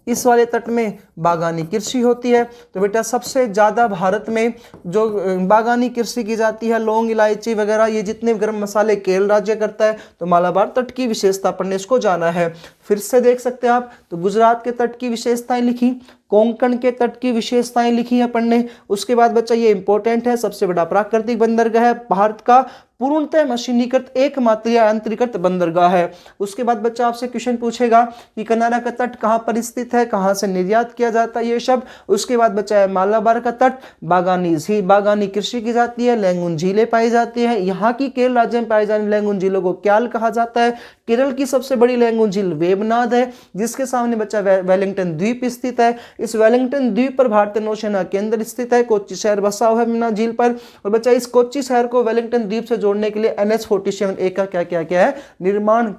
इस वाले तट में बागानी कृषि होती है। तो बेटा सबसे ज़्यादा भारत में जो बागानी कृषि की जाती है, लौंग इलायची वगैरह ये जितने गर्म मसाले केरल राज्य करता है। तो मालाबार तट की विशेषता पढ़ने इसको जाना है। फिर से देख सकते हैं आप, तो गुजरात के तट की विशेषताएं लिखी, कोंकण के तट की विशेषताएं लिखी है पढ़ने। उसके बाद बच्चा ये इंपॉर्टेंट है, सबसे बड़ा प्राकृतिक बंदरगाह है, भारत का पूर्णतः मशीनीकृत एकमात्र या यंत्रीकृत बंदरगाह है। उसके बाद बच्चा आपसे क्वेश्चन पूछेगा कि कनारा का तट कहाँ पर स्थित है, कहाँ से निर्यात किया जाता है, ये सब। उसके बाद बच्चा है मालाबार का तट, बागानी कृषि की जाती है, लैंगून झीलें पाई जाती है। यहाँ की केरल राज्य में पाई जाने लैंगून झीलों को क्याल कहा जाता है। केरल की सबसे बड़ी लैंगून झील वेबनाड है, जिसके सामने बच्चा वेलिंगटन द्वीप स्थित है। इस वेलिंगटन द्वीप पर भारतीय नौसेना केंद्र स्थित है। कोच्चि शहर बसा हुआ है वेबनाड झील पर। और बच्चा इस कोच्चि शहर को वेलिंगटन द्वीप से जोड़ने के लिए NH-47A का क्या है निर्माण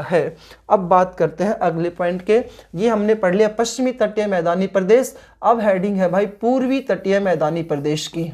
है। अब बात करते हैं अगले पॉइंट के। ये हमने पढ़ लिया पश्चिमी तटीय मैदानी प्रदेश। अब हेडिंग है भाई पूर्वी तटीय मैदानी प्रदेश की,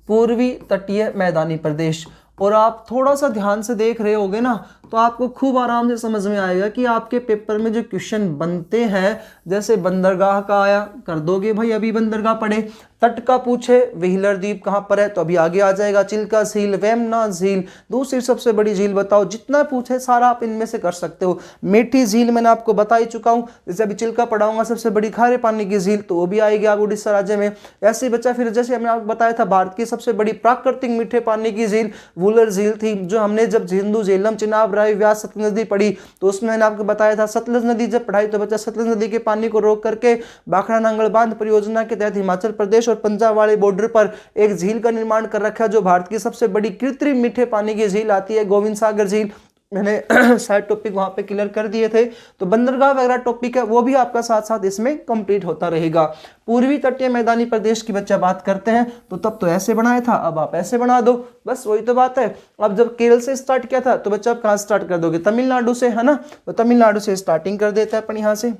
पूर्वी तटीय मैदानी प्रदेश। और आप थोड़ा सा ध्यान से देख रहे होगे ना तो आपको खूब आराम से समझ में आएगा कि आपके पेपर में जो क्वेश्चन बनते हैं, जैसे बंदरगाह का आया कर दोगे भाई, अभी बंदरगाह पढ़े। तट का पूछे व्हीलर द्वीप कहाँ पर है तो अभी आगे आ जाएगा, चिल्का झील, वेमना झील, दूसरी सबसे बड़ी झील बताओ, जितना पूछे सारा आप इनमें से कर सकते हो। मीठी झील मैंने आपको बता ही चुका हूँ, जैसे अभी चिल्का पढ़ाऊंगा सबसे बड़ी खारे पानी की झील, तो वो भी आएगी आगे उड़ीसा राज्य में। ऐसे बच्चा फिर जैसे हमने आपको बताया था भारत की सबसे बड़ी प्राकृतिक मीठे पानी की झील वुलर झील थी, जो हमने जब सिंधु, झेलम, चिनाब, रावी, व्यास, सतलुज नदी पढ़ी तो उसमें मैंने आपको बताया था सतलुज नदी जब पढ़ाई तो बच्चा सतलुज नदी के पानी को रोक करके भाखड़ा नांगल बांध परियोजना के तहत हिमाचल प्रदेश और पंजाब वाले बॉर्डर पर एक झील का निर्माण कर रखा है, जो भारत की सबसे बड़ी कृत्रिम मीठे पानी की झील आती है, गोविंद सागर झील। मैंने सारे टॉपिक वहां पे क्लियर कर दिए थे। तो बंदरगाह वगैरह टॉपिक है वो भी आपका साथ साथ इसमें कंप्लीट होता रहेगा। पूर्वी तटीय मैदानी प्रदेश की बच्चा बात करते हैं तो तब तो ऐसे बनाया था, अब आप ऐसे बना दो, बस वही तो बात है। अब जब केरल से स्टार्ट किया था तो बच्चा आप कहाँ स्टार्ट कर दोगे, तमिलनाडु से, है ना। तो तमिलनाडु से स्टार्टिंग कर देता है अपन यहाँ से,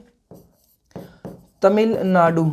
तमिलनाडु।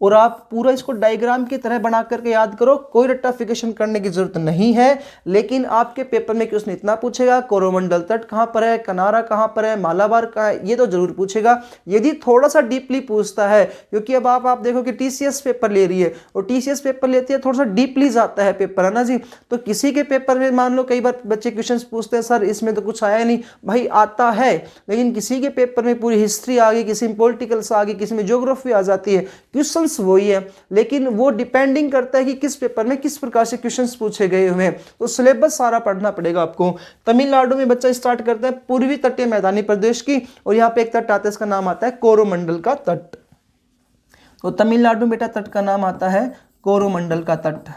और आप पूरा इसको डायग्राम की तरह बना करके याद करो, कोई रट्टाफिकेशन करने की जरूरत नहीं है। लेकिन आपके पेपर में क्वेश्चन इतना पूछेगा, कोरोमंडल तट कहाँ पर है, कनारा कहाँ पर है, मालाबार कहाँ है, ये तो जरूर पूछेगा। यदि थोड़ा सा डीपली पूछता है, क्योंकि अब आप देखो कि TCS पेपर ले रही है और TCS पेपर लेती है थोड़ा सा डीपली जाता है पेपर, है ना जी। तो किसी के पेपर में मान लो कई बार बच्चे क्वेश्चन पूछते हैं सर इसमें तो कुछ आया नहीं, भाई आता है, लेकिन किसी के पेपर में पूरी हिस्ट्री आ गई, किसी में पॉलिटिकल्स आ गई, किसी में ज्योग्राफी आ जाती है, क्वेश्चन वही है, लेकिन वो डिपेंडिंग करता है कि किस पेपर में किस प्रकार से क्वेश्चंस पूछे गए हुए हैं। तो सिलेबस सारा पढ़ना पड़ेगा आपको। तमिलनाडु में बच्चा स्टार्ट करता है पूर्वी तटीय मैदानी प्रदेश की, और यहाँ पे एक तट आता है, इसका नाम आता है कोरोमंडल का तट। तो तमिलनाडु में बेटा तट का नाम आता है कोरोमंडल का तट।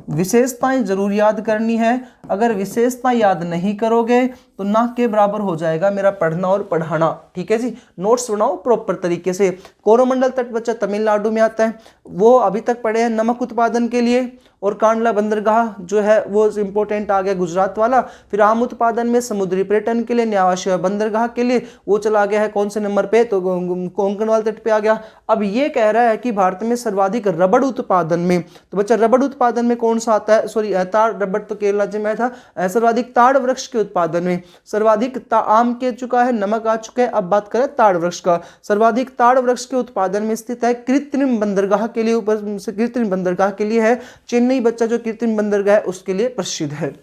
विशेषताएं जरूर याद करनी है। अगर विशेषता याद नहीं करोगे तो ना के बराबर हो जाएगा मेरा पढ़ना और पढ़ाना। ठीक है जी, नोट्स बनाओ प्रॉपर तरीके से। कोरोमंडल तट बच्चा तमिलनाडु में आता है, वो अभी तक पढ़े हैं नमक उत्पादन के लिए, और कांडला बंदरगाह जो है वो इंपॉर्टेंट आ गया गुजरात वाला। फिर आम उत्पादन में समुद्री पर्यटन के लिए न्यावाशिया बंदरगाह के लिए वो चला गया है कौन से नंबर पे, तो कोंकण वाले तट पे आ गया। अब ये कह रहा है कि भारत में सर्वाधिक रबड़ उत्पादन में, तो बच्चा रबड़ उत्पादन में कौन सा आता है, सॉरी ताड़, रबड़ तो केरल राज्य में था। सर्वाधिक ताड़ वृक्ष के उत्पादन में, सर्वाधिक आम के चुका है, नमक आ चुका है, अब बात करें ताड़ वृक्ष का। सर्वाधिक ताड़ वृक्ष के उत्पादन में स्थित है कृत्रिम बंदरगाह के लिए, ऊपर कृत्रिम बंदरगाह के लिए है चेन्नई बच्चा, जो कृत्रिम बंदरगाह है उसके लिए प्रसिद्ध है।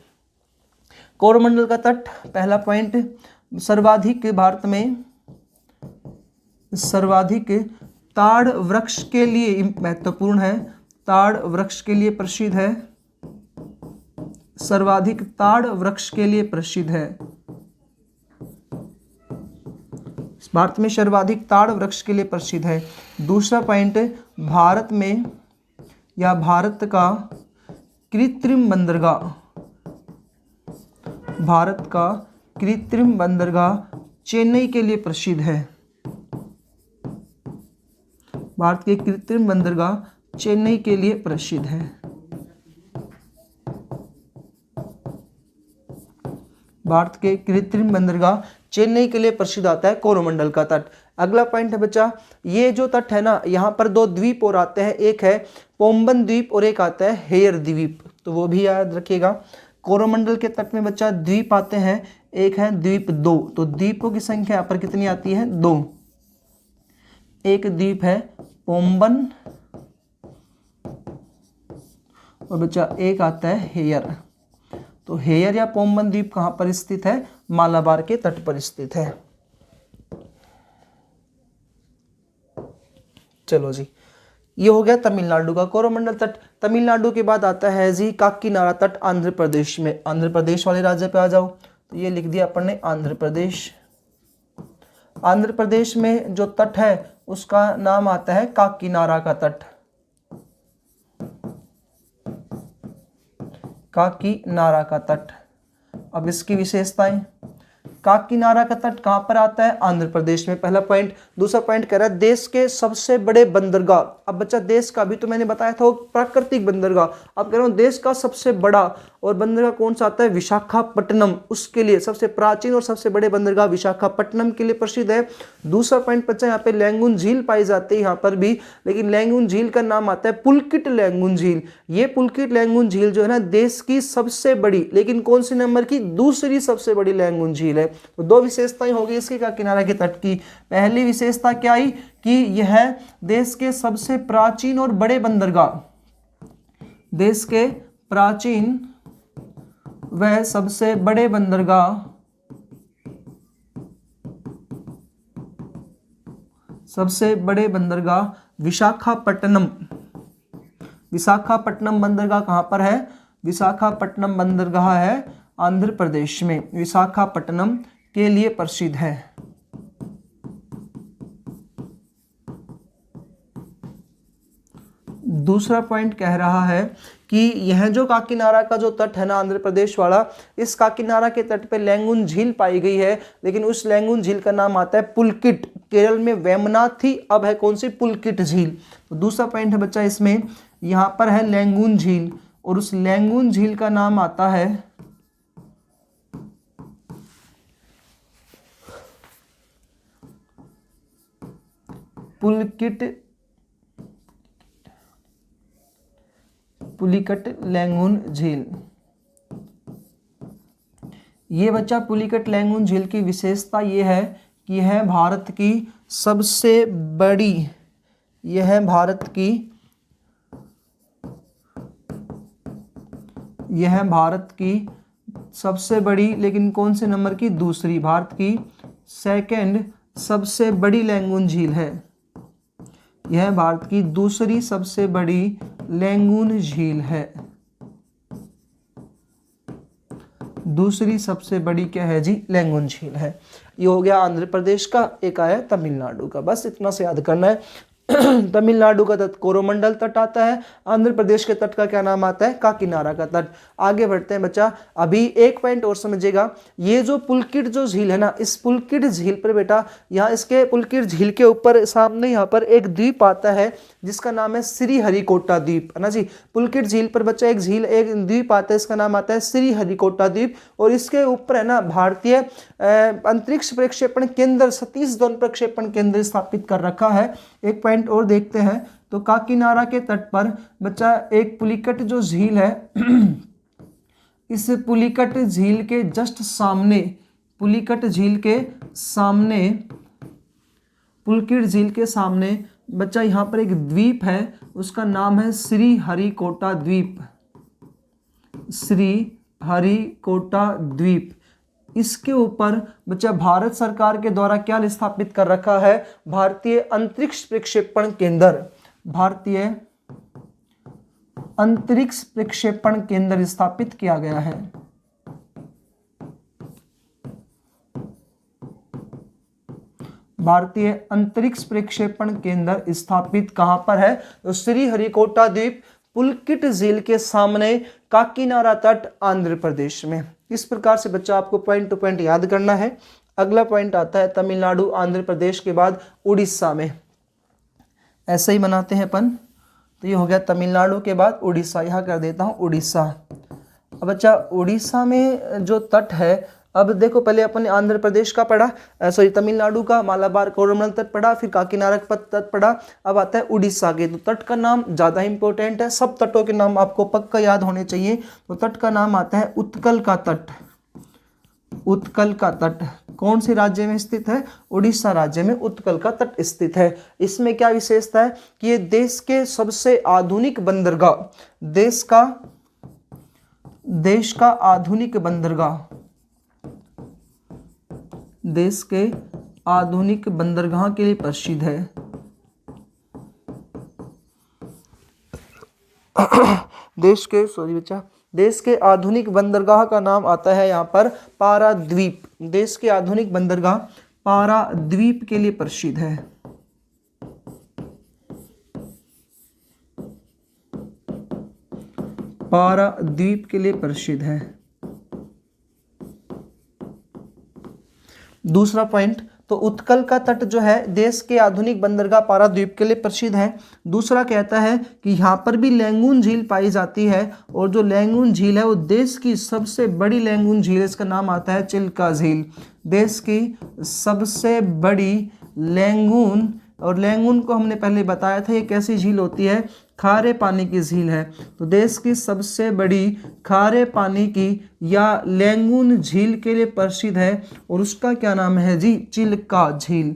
कोरोमंडल का तट, पहला पॉइंट, सर्वाधिक भारत में सर्वाधिक ताड़ वृक्ष के लिए महत्वपूर्ण है, ताड़ वृक्ष के लिए प्रसिद्ध है, सर्वाधिक ताड़ वृक्ष के लिए प्रसिद्ध है। भारत में सर्वाधिक ताड़ वृक्ष के लिए प्रसिद्ध है। दूसरा पॉइंट, भारत में या भारत का कृत्रिम बंदरगाह, भारत का कृत्रिम बंदरगाह चेन्नई के लिए प्रसिद्ध है। भारत के कृत्रिम बंदरगाह चेन्नई के लिए प्रसिद्ध है। भारत के कृत्रिम बंदरगाह चेन्नई के लिए प्रसिद्ध आता है कोरोमंडल का तट। अगला पॉइंट है बच्चा, ये जो तट है ना, यहाँ पर दो द्वीप और आते हैं, एक है पोम्बन द्वीप और एक आता है हेयर द्वीप, तो वो भी याद रखिएगा। कोरोमंडल के तट में बच्चा द्वीप आते हैं, एक है द्वीप 2, तो द्वीपों की संख्या यहाँ पर कितनी आती है, 2। एक द्वीप है पोम्बन और बच्चा एक आता है हेयर। तो हेयर या पोम्बन द्वीप कहाँ पर स्थित है, मालाबार के तट पर स्थित है। चलो जी, ये हो गया तमिलनाडु का कोरोमंडल तट। तमिलनाडु के बाद आता है जी काकीनाडा तट आंध्र प्रदेश में। आंध्र प्रदेश वाले राज्य पे आ जाओ, तो ये लिख दिया अपन ने आंध्र प्रदेश। आंध्र प्रदेश में जो तट है उसका नाम आता है काकीनाडा का तट, काकीनाडा का तट। अब इसकी विशेषताएं, काकीनाडा का तट कहां पर आता है, आंध्र प्रदेश में, पहला पॉइंट। दूसरा पॉइंट कह रहा है देश के सबसे बड़े बंदरगाह। अब बच्चा देश का, अभी तो मैंने बताया था वो प्राकृतिक बंदरगाह, अब कह रहा हूं देश का सबसे बड़ा और बंदरगाह कौन सा आता है, विशाखापट्टनम, उसके लिए सबसे प्राचीन और सबसे बड़े बंदरगाह विशाखापट्टनम के लिए प्रसिद्ध है। दूसरा पॉइंट बच्चा, यहाँ पे लैंगून झील पाई जाती है यहाँ पर भी, लेकिन लैंगून झील का नाम आता है पुलकिट लैंगून झील। ये पुलकिट लैंगून झील जो है ना देश की सबसे बड़ी, लेकिन कौन सी नंबर की, दूसरी सबसे बड़ी लैंगून झील है। तो दो विशेषताएं होगी इसकी काकीनाडा के तट की। पहली विशेषता क्या आई कि यह देश के सबसे प्राचीन और बड़े बंदरगाह, देश के प्राचीन वह सबसे बड़े बंदरगाह, सबसे बड़े बंदरगाह विशाखापट्टनम। विशाखापट्टनम बंदरगाह कहां पर है, विशाखापट्टनम बंदरगाह है आंध्र प्रदेश में, विशाखापट्टनम के लिए प्रसिद्ध है। दूसरा पॉइंट कह रहा है कि यह जो काकीनाडा का जो तट है ना आंध्र प्रदेश वाला, इस काकीनाडा के तट पे लैंगून झील पाई गई है, लेकिन उस लैंगून झील का नाम आता है पुलकिट। केरल में वेमनाथ थी, अब है कौन सी, पुलकिट झील। तो दूसरा पॉइंट है बच्चा इसमें, यहां पर है लैंगून झील और उस लैंगून झील का नाम आता है पुलिकट लैंगून झील। ये बच्चा पुलिकट लैंगून झील की विशेषता ये है कि यह भारत की सबसे बड़ी, यह भारत की सबसे बड़ी, लेकिन कौन से नंबर की, दूसरी, भारत की सेकंड सबसे बड़ी लैंगून झील है। यह भारत की दूसरी सबसे बड़ी लैंगून झील है। दूसरी सबसे बड़ी क्या है जी, लैंगून झील है। ये हो गया आंध्र प्रदेश का, एक आया तमिलनाडु का। बस इतना से याद करना है। तमिलनाडु का तट कोरोमंडल तट आता है। आंध्र प्रदेश के तट का क्या नाम आता है? काकीनाडा का तट। आगे बढ़ते हैं बच्चा, अभी एक पॉइंट और समझिएगा, ये जो पुलकिट जो झील है ना, इस पुलकिट झील पर बेटा, यहाँ इसके पुलकिट झील के ऊपर सामने यहाँ पर एक द्वीप आता है जिसका नाम है श्रीहरिकोटा द्वीप, है ना जी। पुलकिट झील पर बच्चा एक द्वीप आता है, इसका नाम आता है श्रीहरिकोटा द्वीप, और इसके ऊपर है ना भारतीय अंतरिक्ष प्रक्षेपण केंद्र सतीश धवन प्रक्षेपण केंद्र स्थापित कर रखा है। एक पॉइंट और देखते हैं, तो काकीनाडा के तट पर बच्चा एक पुलिकट जो झील है इस पुलिकट झील के जस्ट सामने, पुलिकट झील के सामने, पुलकिट झील के सामने बच्चा यहाँ पर एक द्वीप है, उसका नाम है श्रीहरिकोटा द्वीप, श्रीहरिकोटा द्वीप। इसके ऊपर बच्चा भारत सरकार के द्वारा क्या स्थापित कर रखा है? भारतीय अंतरिक्ष प्रक्षेपण केंद्र, भारतीय अंतरिक्ष प्रक्षेपण केंद्र स्थापित किया गया है। भारतीय अंतरिक्ष प्रक्षेपण केंद्र स्थापित कहां पर है? तो श्रीहरिकोटा द्वीप, पुलकिट झील के सामने, काकीनाडा तट, आंध्र प्रदेश में। इस प्रकार से बच्चा आपको पॉइंट टू पॉइंट याद करना है। अगला पॉइंट आता है तमिलनाडु आंध्र प्रदेश के बाद उड़ीसा में, ऐसे ही बनाते हैं अपन। तो ये हो गया तमिलनाडु के बाद उड़ीसा, यहाँ कर देता हूँ उड़ीसा। अब बच्चा उड़ीसा में जो तट है, अब देखो पहले अपन आंध्र प्रदेश का पढ़ा, तमिलनाडु का मालाबार कोरोमंडल तट पढ़ा, फिर काकीनाडा का तट पढ़ा, अब आता है उड़ीसा के। तो तट का नाम ज़्यादा इंपॉर्टेंट है, सब तटों के नाम आपको पक्का याद होने चाहिए। तो तट का नाम आता है उत्कल का तट, उत्कल का तट। कौन से राज्य में स्थित है? उड़ीसा राज्य में उत्कल का तट स्थित है। इसमें क्या विशेषता है कि ये देश के सबसे आधुनिक बंदरगाह, देश का आधुनिक बंदरगाह, देश के आधुनिक बंदरगाह के लिए प्रसिद्ध है। देश के आधुनिक बंदरगाह का नाम आता है यहाँ पर पाराद्वीप। देश के आधुनिक बंदरगाह पाराद्वीप के लिए प्रसिद्ध है। पाराद्वीप के लिए प्रसिद्ध है। दूसरा पॉइंट, तो उत्कल का तट जो है देश के आधुनिक बंदरगाह पाराद्वीप के लिए प्रसिद्ध है। दूसरा कहता है कि यहाँ पर भी लैंगून झील पाई जाती है, और जो लैंगून झील है वो देश की सबसे बड़ी लैंगून झील है, इसका नाम आता है चिल्का झील। देश की सबसे बड़ी लैंगून, और लैंगून को हमने पहले बताया था ये कैसी झील होती है? खारे पानी की झील है। तो देश की सबसे बड़ी खारे पानी की या लैंगून झील के लिए प्रसिद्ध है, और उसका क्या नाम है जी? चिल्का झील।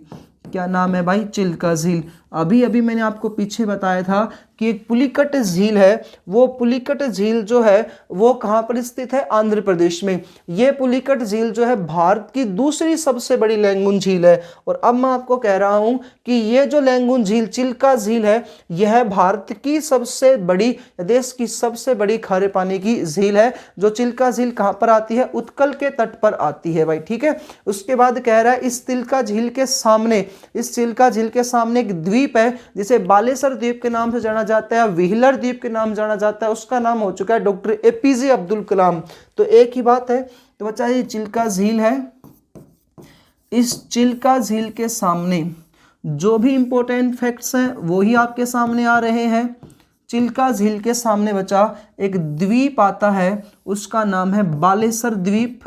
क्या नाम है भाई? चिल्का झील। अभी अभी मैंने आपको पीछे बताया था कि एक पुलिकट झील है, वो पुलिकट झील जो है वो कहाँ पर स्थित है? आंध्र प्रदेश में। ये पुलिकट झील जो है भारत की दूसरी सबसे बड़ी लैंगून झील है। और अब मैं आपको कह रहा हूँ कि ये जो लैंगून झील, चिल्का झील है, यह भारत की सबसे बड़ी, देश की सबसे बड़ी खारे पानी की झील है। जो चिल्का झील कहाँ पर आती है? उत्कल के तट पर आती है भाई, ठीक है। उसके बाद कह रहा है इस चिल्का झील के सामने, इस चिल्का झील के सामने एक द्वीप है जिसे बालेश्वर द्वीप के नाम से जाना जाता है, व्हीलर द्वीप के नाम जाना जाता है। उसका नाम हो चुका है डॉक्टर एपीजे अब्दुल कलाम। तो एक ही बात है। तो बच्चा ये चिल्का झील है, इस चिल्का झील के सामने जो भी इंपॉर्टेंट फैक्ट्स हैं वो ही आपके सामने आ रहे हैं। चिल्का झील के सामने बच्चा एक द्वीप आता है, उसका नाम है बालेश्वर द्वीप।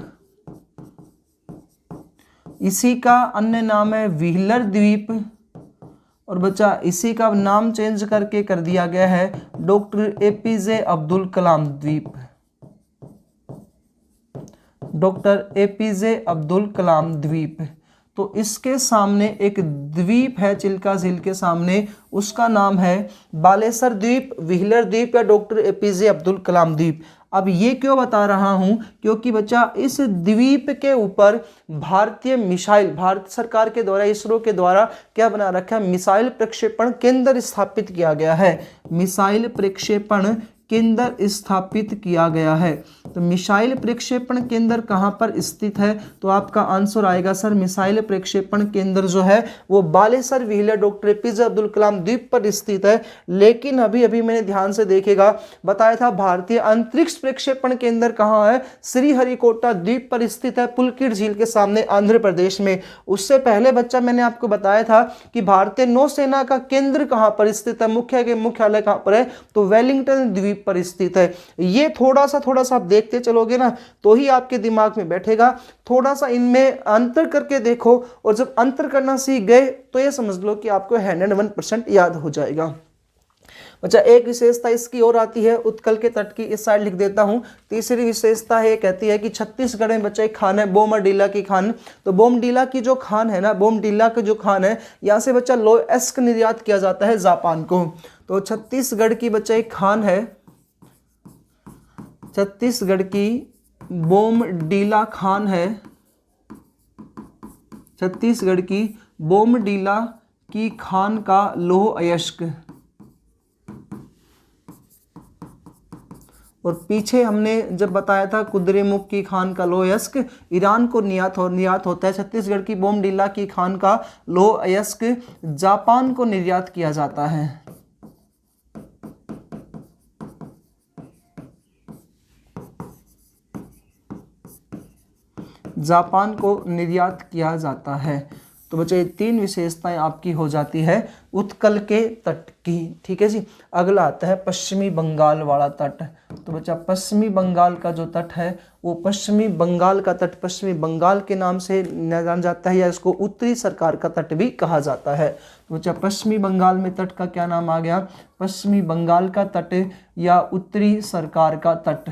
इसी का अन्य नाम है व्हीलर द्वीप, और बच्चा इसी का नाम चेंज करके कर दिया गया है डॉक्टर एपीजे अब्दुल कलाम द्वीप। डॉक्टर एपीजे अब्दुल कलाम द्वीप। तो इसके सामने एक द्वीप है चिल्का झील के सामने, उसका नाम है बालेश्वर द्वीप, व्हीलर द्वीप या डॉक्टर एपीजे अब्दुल कलाम द्वीप। अब ये क्यों बता रहा हूं? क्योंकि बच्चा इस द्वीप के ऊपर भारतीय मिसाइल, भारत सरकार के द्वारा, इसरो के द्वारा क्या बना रखा है? मिसाइल प्रक्षेपण केंद्र स्थापित किया गया है। मिसाइल प्रक्षेपण केंद्र स्थापित किया गया है? तो मिसाइल प्रक्षेपण केंद्र कहाँ पर स्थित है? तो आपका आंसर आएगा सर मिसाइल प्रक्षेपण केंद्र जो है वो Balasore Wheeler doctor APJ Abdul Kalam द्वीप पर स्थित है। लेकिन अभी अभी मैंने ध्यान से देखेगा बताया था भारतीय अंतरिक्ष प्रक्षेपण केंद्र कहाँ है? श्रीहरिकोटा द्वीप पर स्थित है, पुलकित झील के सामने आंध्र प्रदेश में। उससे पहले बच्चा मैंने आपको बताया था कि भारतीय नौसेना का केंद्र कहाँ पर स्थित है, मुख्यालय कहाँ पर है? तो वेलिंगटन द्वीप पर स्थित है। ये थोड़ा सा आप देखते चलोगे ना तो ही आपके दिमाग में बैठेगा। थोड़ा सा इनमें अंतर करके देखो और जब अंतर करना सीख गए तो ये समझ लो कि आपको 101% याद हो जाएगा। अच्छा, एक विशेषता इसकी और आती है उत्कल के तट की, इस साइड लिख देता हूं। तीसरी विशेषता है कहती है कि छत्तीसगढ़ में बच्चा एक खान है बोमडीला की खान। तो बोमडीला की जो खान है ना, बोमडीला की जो खान है यहाँ से बच्चा लोएस्क निर्यात किया जाता है जापान को। तो छत्तीसगढ़ की बच्चा एक खान है, छत्तीसगढ़ की बोमडीला खान है, छत्तीसगढ़ की बोमडीला की खान का लौह अयस्क। और पीछे हमने जब बताया था कुद्रेमुख की खान का लौह अयस्क ईरान को निर्यात होता है। छत्तीसगढ़ की बोमडीला की खान का लौह अयस्क जापान को निर्यात किया जाता है। जापान को निर्यात किया जाता है। तो बच्चे ये 3 विशेषताएं आपकी हो जाती है उत्कल के तट की। ठीक है जी। अगला आता है पश्चिमी बंगाल वाला तट। तो बच्चा पश्चिमी बंगाल का जो तट है वो पश्चिमी बंगाल का तट पश्चिमी बंगाल के नाम से जाना जाता है या इसको उत्तरी सरकार का तट भी कहा जाता है। तो बच्चा पश्चिमी बंगाल में तट का क्या नाम आ गया? पश्चिमी बंगाल का तट या उत्तरी सरकार का तट,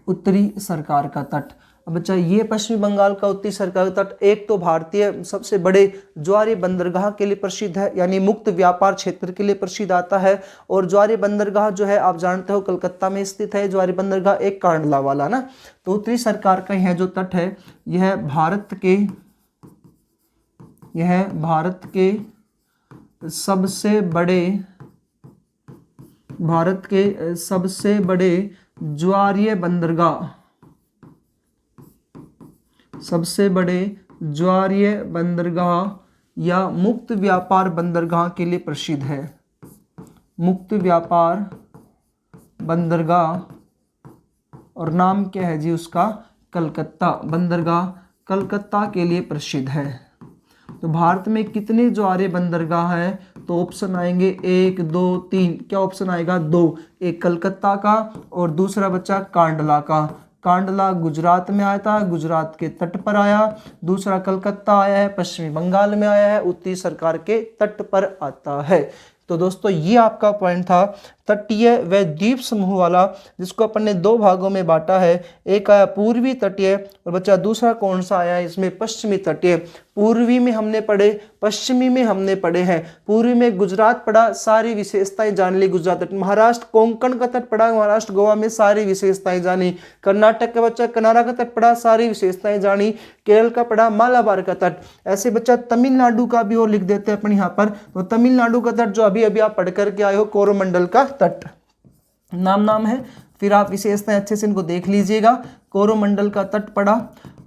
उत्तरी सरकार का तट। अब बच्चा ये पश्चिमी बंगाल का उत्तरी सरकार का तट एक तो भारतीय सबसे बड़े ज्वारीय बंदरगाह के लिए प्रसिद्ध है, यानी मुक्त व्यापार क्षेत्र के लिए प्रसिद्ध आता है। और ज्वारीय बंदरगाह जो है आप जानते हो कलकत्ता में स्थित है ज्वारीय बंदरगाह, एक कांडला वाला ना। तो उत्तरी सरकार का यह जो तट है यह भारत के सबसे बड़े ज्वारीय बंदरगाह, सबसे बड़े ज्वारीय बंदरगाह या मुक्त व्यापार बंदरगाह के लिए प्रसिद्ध है। मुक्त व्यापार बंदरगाह और नाम क्या है जी उसका? कलकत्ता बंदरगाह, कलकत्ता के लिए प्रसिद्ध है। तो भारत में कितने ज्वारीय बंदरगाह हैं? तो ऑप्शन आएंगे 1 2 3। क्या ऑप्शन आएगा? 2। एक कलकत्ता का और दूसरा बच्चा कांडला का। कांडला गुजरात में आया था, गुजरात के तट पर आया। दूसरा कलकत्ता आया है, पश्चिमी बंगाल में आया है, उत्तरी सरकार के तट पर आता है। तो दोस्तों ये आपका पॉइंट था तटीय व द्वीप समूह वाला, जिसको अपन ने 2 भागों में बांटा है। एक आया पूर्वी तटीय और बच्चा दूसरा कौन सा आया है इसमें? पश्चिमी तटीय। पूर्वी में हमने पढ़े, पश्चिमी में हमने पढ़े हैं। पूर्वी में गुजरात पढ़ा, सारी विशेषताएं जान ली गुजरात तट। महाराष्ट्र कोंकण का तट पढ़ा, महाराष्ट्र गोवा में सारी विशेषताएं जानी। कर्नाटक का बच्चा किनारा का तट पढ़ा, सारी विशेषताएं जानी। केरल का पढ़ा मालाबार का तट। ऐसे बच्चा तमिलनाडु का भी और लिख देते हैं अपन यहाँ पर। तो तमिलनाडु का तट जो अभी अभी आप पढ़ करके आए हो कोरोमंडल का तट, नाम है। फिर आप विशेषताएं अच्छे से इनको देख लीजिएगा। कोरोमंडल का तट पढ़ा।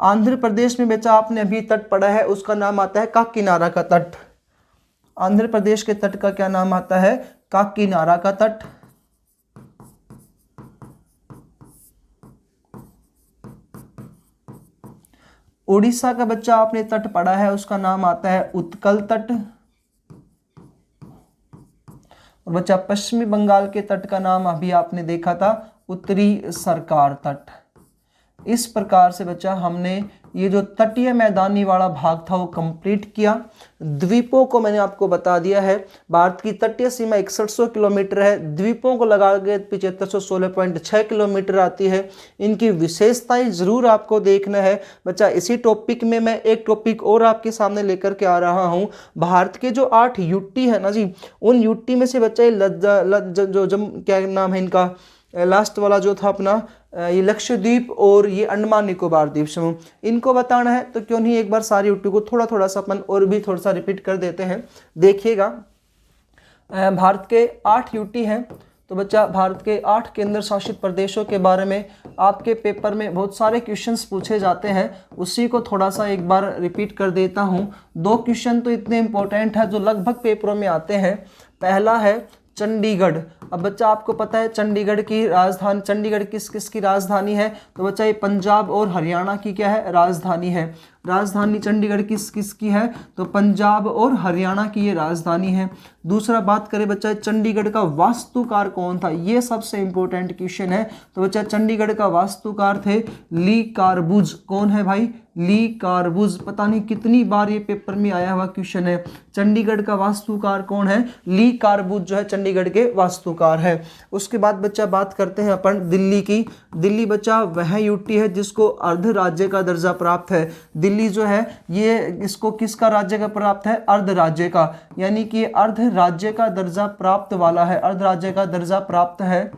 आंध्र प्रदेश में बच्चा आपने अभी तट पढ़ा है, उसका नाम आता है काकीनाडा का तट। आंध्र प्रदेश के तट का क्या नाम आता है? काकीनाडा का तट। उड़ीसा का बच्चा आपने तट पढ़ा है, उसका नाम आता है उत्कल तट। और बच्चा पश्चिमी बंगाल के तट का नाम अभी आपने देखा था उत्तरी सरकार तट। इस प्रकार से बच्चा हमने ये जो तटीय मैदानी वाला भाग था वो कंप्लीट किया। द्वीपों को मैंने आपको बता दिया है। भारत की तटीय सीमा 6100 किलोमीटर है, द्वीपों को लगा के 7516.6 किलोमीटर आती है। इनकी विशेषताएं जरूर आपको देखना है बच्चा। इसी टॉपिक में मैं एक टॉपिक और आपके सामने लेकर के आ रहा हूँ। भारत के जो 8 यूटी है ना जी, उन यूटी में से बच्चा क्या नाम है इनका, लास्ट वाला जो था अपना ये लक्षद्वीप और ये अंडमान निकोबार द्वीप समूह, इनको बताना है। तो क्यों नहीं एक बार सारी यूटी को थोड़ा सा अपन और भी थोड़ा सा रिपीट कर देते हैं। देखिएगा, भारत के 8 यूटी हैं। तो बच्चा भारत के 8 केंद्र शासित प्रदेशों के बारे में आपके पेपर में बहुत सारे क्वेश्चंस पूछे जाते हैं, उसी को थोड़ा सा एक बार रिपीट कर देता हूँ। 2 क्वेश्चन तो इतने इंपॉर्टेंट है जो लगभग पेपरों में आते हैं। पहला है चंडीगढ़। अब बच्चा आपको पता है चंडीगढ़ की राजधानी, चंडीगढ़ किस किस की राजधानी है? तो बच्चा ये पंजाब और हरियाणा की क्या है? राजधानी है। राजधानी चंडीगढ़ किस किस की है? तो पंजाब और हरियाणा की ये राजधानी है। दूसरा बात करें बच्चा चंडीगढ़ का वास्तुकार कौन था? ये सबसे इंपॉर्टेंट क्वेश्चन है। तो बच्चा चंडीगढ़ का वास्तुकार थे ली कार्बूज। कौन है भाई? ली कार्बूज। पता नहीं कितनी बार ये पेपर में आया हुआ क्वेश्चन है। चंडीगढ़ का वास्तुकार कौन है? ली कार्बूज जो है चंडीगढ़ के वास्तुकार है। उसके बाद बच्चा बात करते हैं अपन दिल्ली की। दिल्ली बच्चा वह यूटी है जिसको अर्ध राज्य का दर्जा प्राप्त है। दिल्ली जो है ये इसको किसका राज्य का प्राप्त है? अर्ध राज्य का, यानी कि अर्ध राज्य का दर्जा प्राप्त वाला है, अर्ध राज्य का दर्जा प्राप्त है।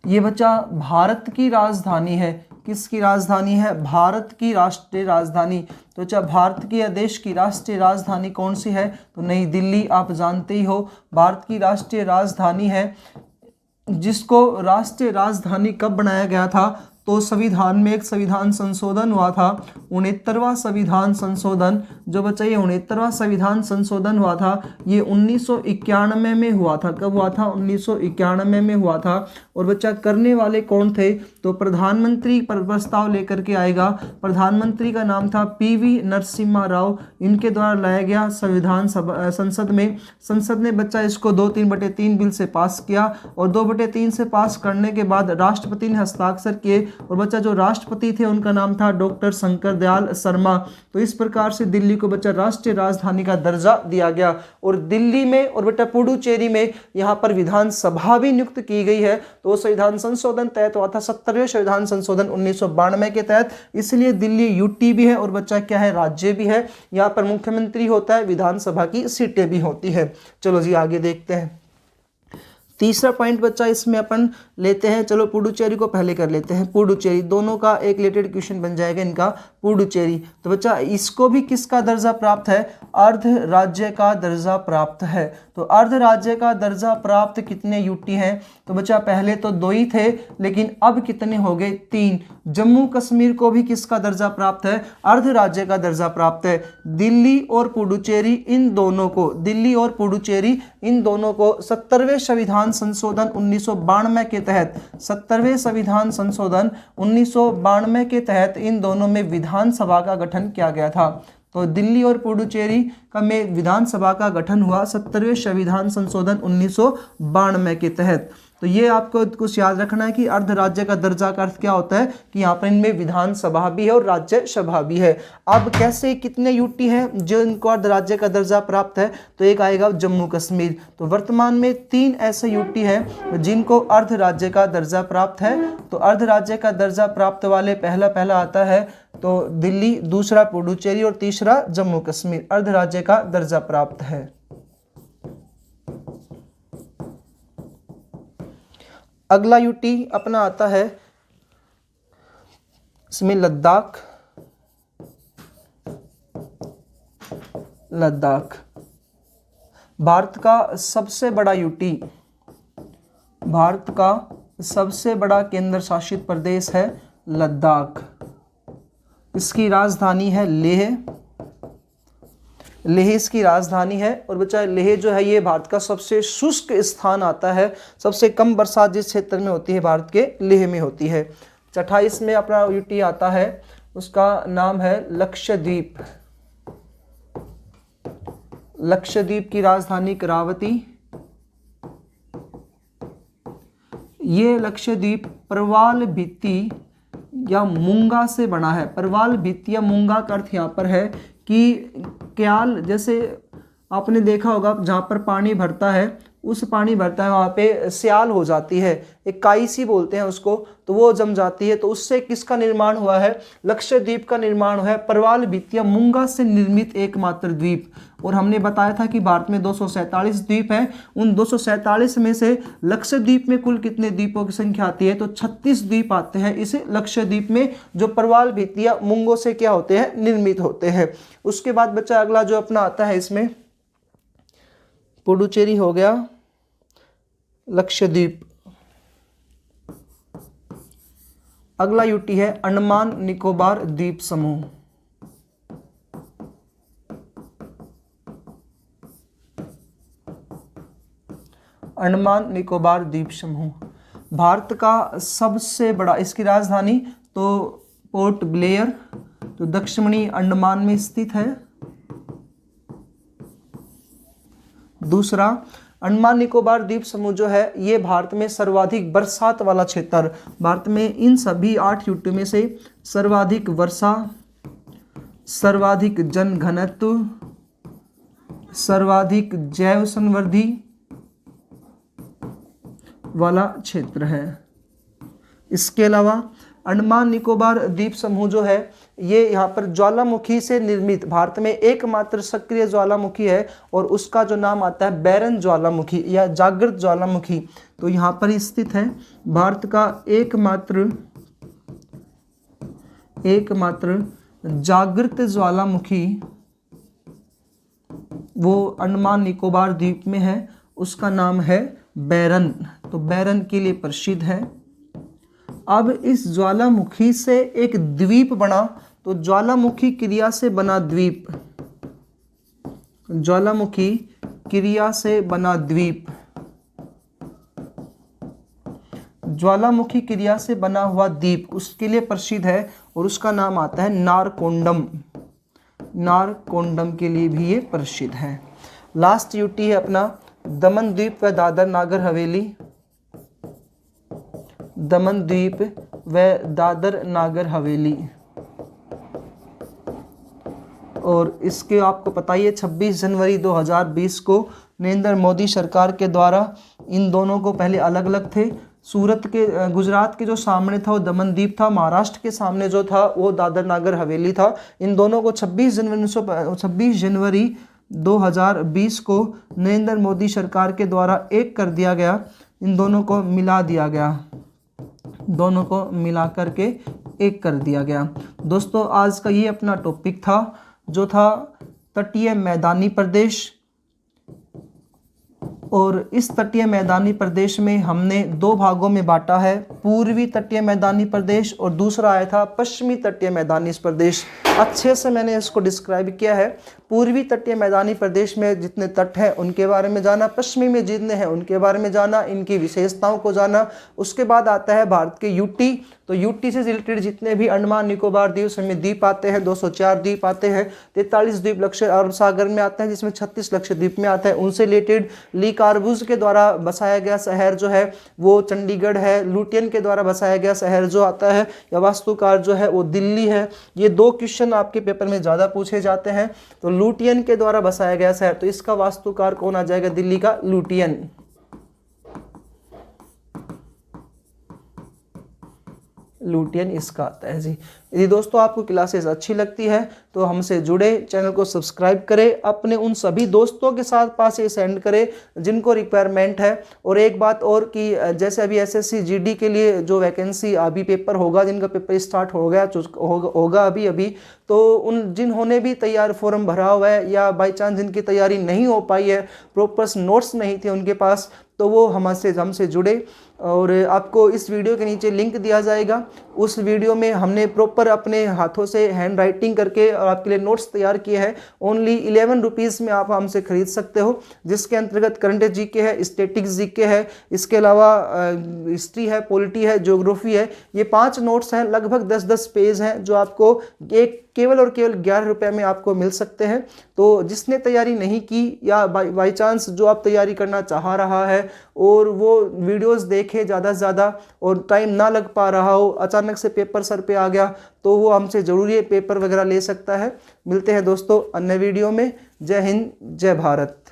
ये बच्चा भारत की राजधानी है। किसकी राजधानी है? भारत की राष्ट्रीय राजधानी। तो अच्छा भारत की या देश की राष्ट्रीय राजधानी कौन सी है? तो नई दिल्ली। आप जानते ही हो भारत की राष्ट्रीय राजधानी है, जिसको राष्ट्रीय राजधानी कब बनाया गया था? तो संविधान में एक संविधान संशोधन हुआ था, 69वां संविधान संशोधन। जो बच्चा ये 69वां संविधान संशोधन हुआ था ये 1991 में हुआ था। कब हुआ था? 1991 में हुआ था। और बच्चा करने वाले कौन थे? तो प्रधानमंत्री पर प्रस्ताव लेकर के आएगा। प्रधानमंत्री का नाम था PV नरसिम्हा राव। इनके द्वारा लाया गया संविधान सभा संसद में। संसद ने बच्चा इसको 2/3 बिल से पास किया और 2/3 से पास करने के बाद राष्ट्रपति ने हस्ताक्षर किए और बच्चा जो राष्ट्रपति थे उनका नाम था डॉक्टर शंकर दयाल शर्मा। तो इस प्रकार से दिल्ली को बच्चा राष्ट्रीय राजधानी का दर्जा दिया गया। और दिल्ली में और बेटा पुडुचेरी में यहाँ पर विधानसभा भी नियुक्त की गई है। तो संविधान संशोधन तहत हुआ था 70वें संविधान संशोधन 1992 के तहत, इसलिए दिल्ली यूटी भी है और बच्चा क्या है? राज्य भी है। यहाँ पर मुख्यमंत्री होता है, विधानसभा की सीटें भी होती है। चलो जी आगे देखते हैं। तीसरा पॉइंट बच्चा इसमें अपन लेते हैं, चलो पुडुचेरी को पहले कर लेते हैं। पुडुचेरी दोनों का एक रिलेटेड क्वेश्चन बन जाएगा इनका। पुडुचेरी तो बच्चा इसको भी किसका दर्जा प्राप्त है? अर्ध राज्य का दर्जा प्राप्त है। तो अर्ध राज्य का दर्जा प्राप्त कितने यूटी हैं? तो बच्चा पहले तो 2 ही थे, लेकिन अब कितने हो गए? 3। जम्मू कश्मीर को भी किसका दर्जा प्राप्त है? अर्ध राज्य का दर्जा प्राप्त है। दिल्ली और पुडुचेरी इन दोनों को, दिल्ली और पुडुचेरी इन दोनों को 70वें संविधान संशोधन 1992 के तहत, 70वें संविधान संशोधन 1992 के तहत इन दोनों में विधानसभा का गठन किया गया था। तो दिल्ली और पुडुचेरी का में विधानसभा का गठन हुआ 70वें संविधान संशोधन 1992 के तहत। तो ये आपको कुछ याद रखना है कि अर्ध राज्य का दर्जा का अर्थ क्या होता है कि यहाँ पर इनमें विधानसभा भी है और राज्यसभा भी है। अब कैसे कितने यूटी हैं जो इनको अर्ध राज्य का दर्जा प्राप्त है? तो एक आएगा जम्मू कश्मीर। तो वर्तमान में 3 ऐसे यूटी हैं जिनको अर्ध राज्य का दर्जा प्राप्त है। तो अर्ध राज्य का दर्जा प्राप्त वाले पहला आता है तो दिल्ली, दूसरा पुडुचेरी और तीसरा जम्मू कश्मीर अर्ध राज्य का दर्जा प्राप्त है। अगला यूटी अपना आता है इसमें लद्दाख। लद्दाख भारत का सबसे बड़ा यूटी, भारत का सबसे बड़ा केंद्र शासित प्रदेश है लद्दाख। इसकी राजधानी है लेह। लेह इसकी राजधानी है। और बच्चा लेह जो है ये भारत का सबसे शुष्क स्थान आता है। सबसे कम बरसात जिस क्षेत्र में होती है भारत के लेह में होती है। 28 में अपना यूटी आता है, उसका नाम है लक्षद्वीप। लक्षद्वीप की राजधानी करावती। ये लक्षद्वीप प्रवाल भित्ति या मूंगा से बना है। प्रवाल भित्ति या मूंगा का अर्थ यहाँ पर है कि क्याल, जैसे आपने देखा होगा जहाँ पर पानी भरता है, उस पानी भरता है वहाँ पे स्याल हो जाती है, एक काई सी बोलते हैं उसको, तो वो जम जाती है। तो उससे किसका निर्माण हुआ है? लक्षद्वीप का निर्माण हुआ है। प्रवाल भित्ति या मूंगा से निर्मित एकमात्र द्वीप। और हमने बताया था कि भारत में 247 द्वीप हैं। उन 247 में से लक्षद्वीप में कुल कितने द्वीपों की संख्या आती है? तो 36 द्वीप आते हैं इस लक्षद्वीप में, जो प्रवाल भित्ति या मूंगों से क्या होते हैं? निर्मित होते हैं। उसके बाद बच्चा अगला जो अपना आता है इसमें पुडुचेरी हो गया, लक्षद्वीप। अगला यूटी है अंडमान निकोबार द्वीप समूह। अंडमान निकोबार द्वीप समूह भारत का सबसे बड़ा, इसकी राजधानी तो पोर्ट ब्लेयर, तो दक्षिणी अंडमान में स्थित है। दूसरा, अंडमान निकोबार द्वीप समूह जो है ये भारत में सर्वाधिक बरसात वाला क्षेत्र, भारत में इन सभी 8 यूटी में से सर्वाधिक वर्षा, सर्वाधिक जनघनत्व, सर्वाधिक जैव संवर्धी वाला क्षेत्र है। इसके अलावा अंडमान निकोबार द्वीप समूह जो है ये यहाँ पर ज्वालामुखी से निर्मित भारत में एकमात्र सक्रिय ज्वालामुखी है और उसका जो नाम आता है बैरन ज्वालामुखी या जागृत ज्वालामुखी, तो यहाँ पर स्थित है। भारत का एकमात्र जागृत ज्वालामुखी वो अंडमान निकोबार द्वीप में है, उसका नाम है बैरन, तो बैरन के लिए प्रसिद्ध है। अब इस ज्वालामुखी से एक द्वीप बना, तो ज्वालामुखी क्रिया से बना द्वीप, ज्वालामुखी क्रिया से बना द्वीप, ज्वालामुखी क्रिया से बना हुआ द्वीप उसके लिए प्रसिद्ध है और उसका नाम आता है नारकोंडम। नारकोंडम के लिए भी ये प्रसिद्ध है। लास्ट यूटी है अपना दमन द्वीप व दादर नागर हवेली। दमन द्वीप व दादर नागर हवेली, और इसके आपको पता ही है 26 जनवरी 2020 को नरेंद्र मोदी सरकार के द्वारा इन दोनों को, पहले अलग अलग थे, सूरत के गुजरात के जो सामने था वो दमन द्वीप था, महाराष्ट्र के सामने जो था वो दादर नागर हवेली था। इन दोनों को 26 जनवरी 2020 को नरेंद्र मोदी सरकार के द्वारा एक कर दिया गया, इन दोनों को मिला दिया गया, दोनों को मिला करके एक कर दिया गया। दोस्तों आज का ये अपना टॉपिक था जो था तटीय मैदानी प्रदेश, और इस तटीय मैदानी प्रदेश में हमने 2 भागों में बांटा है, पूर्वी तटीय मैदानी प्रदेश और दूसरा आया था पश्चिमी तटीय मैदानी प्रदेश। अच्छे से मैंने इसको डिस्क्राइब किया है। पूर्वी तटीय मैदानी प्रदेश में जितने तट हैं उनके बारे में जाना, पश्चिमी में जितने हैं उनके बारे में जाना, इनकी विशेषताओं को जाना। उसके बाद आता है भारत के यूटी, तो यूटी से रिलेटेड जितने भी अंडमान निकोबार द्वीप समूह में द्वीप आते हैं, 204 द्वीप आते हैं, 43 द्वीप लक्षद्वीप अरब सागर में आते हैं जिसमें 36 लक्षद्वीप में आता है, उनसे रिलेटेड ली कार्बूज के द्वारा बसाया गया शहर जो है वो चंडीगढ़ है, लुटियन के द्वारा बसाया गया शहर जो आता है या वास्तुकार जो है वो दिल्ली है। ये 2 क्वेश्चन आपके पेपर में ज़्यादा पूछे जाते हैं। तो लुटियन के द्वारा बसाया गया शहर, तो इसका वास्तुकार कौन आ जाएगा? दिल्ली का लुटियन। लुटियन इसका आता है जी। यदि दोस्तों आपको क्लासेस अच्छी लगती है तो हमसे जुड़े, चैनल को सब्सक्राइब करें, अपने उन सभी दोस्तों के साथ पास ये सेंड करें जिनको रिक्वायरमेंट है। और एक बात और कि जैसे अभी एसएससी जीडी के लिए जो वैकेंसी अभी पेपर होगा, जिनका पेपर स्टार्ट हो गया होगा अभी, तो उन जिन्होंने भी तैयार फॉर्म भरा हुआ है या बाई चांस जिनकी तैयारी नहीं हो पाई है, प्रॉपर नोट्स नहीं थे उनके पास, तो वो हमसे जुड़े। और आपको इस वीडियो के नीचे लिंक दिया जाएगा, उस वीडियो में हमने प्रॉपर अपने हाथों से हैंड राइटिंग करके और आपके लिए नोट्स तैयार किए हैं। ओनली 11 रुपीज़ में आप हमसे खरीद सकते हो, जिसके अंतर्गत करंट जीके है, स्टैटिक्स जीके है, इसके अलावा हिस्ट्री है, पॉलिटी है, ज्योग्राफी है। ये 5 नोट्स हैं, लगभग 10-10 पेज हैं, जो आपको केवल 11 रुपये में आपको मिल सकते हैं। तो जिसने तैयारी नहीं की या बाई चांस जो आप तैयारी करना चाह रहा है और वो वीडियोस देखे ज़्यादा से ज़्यादा और टाइम ना लग पा रहा हो, अचानक से पेपर सर पे आ गया, तो वो हमसे ज़रूर ये पेपर वगैरह ले सकता है। मिलते हैं दोस्तों अन्य वीडियो में। जय हिंद, जय भारत।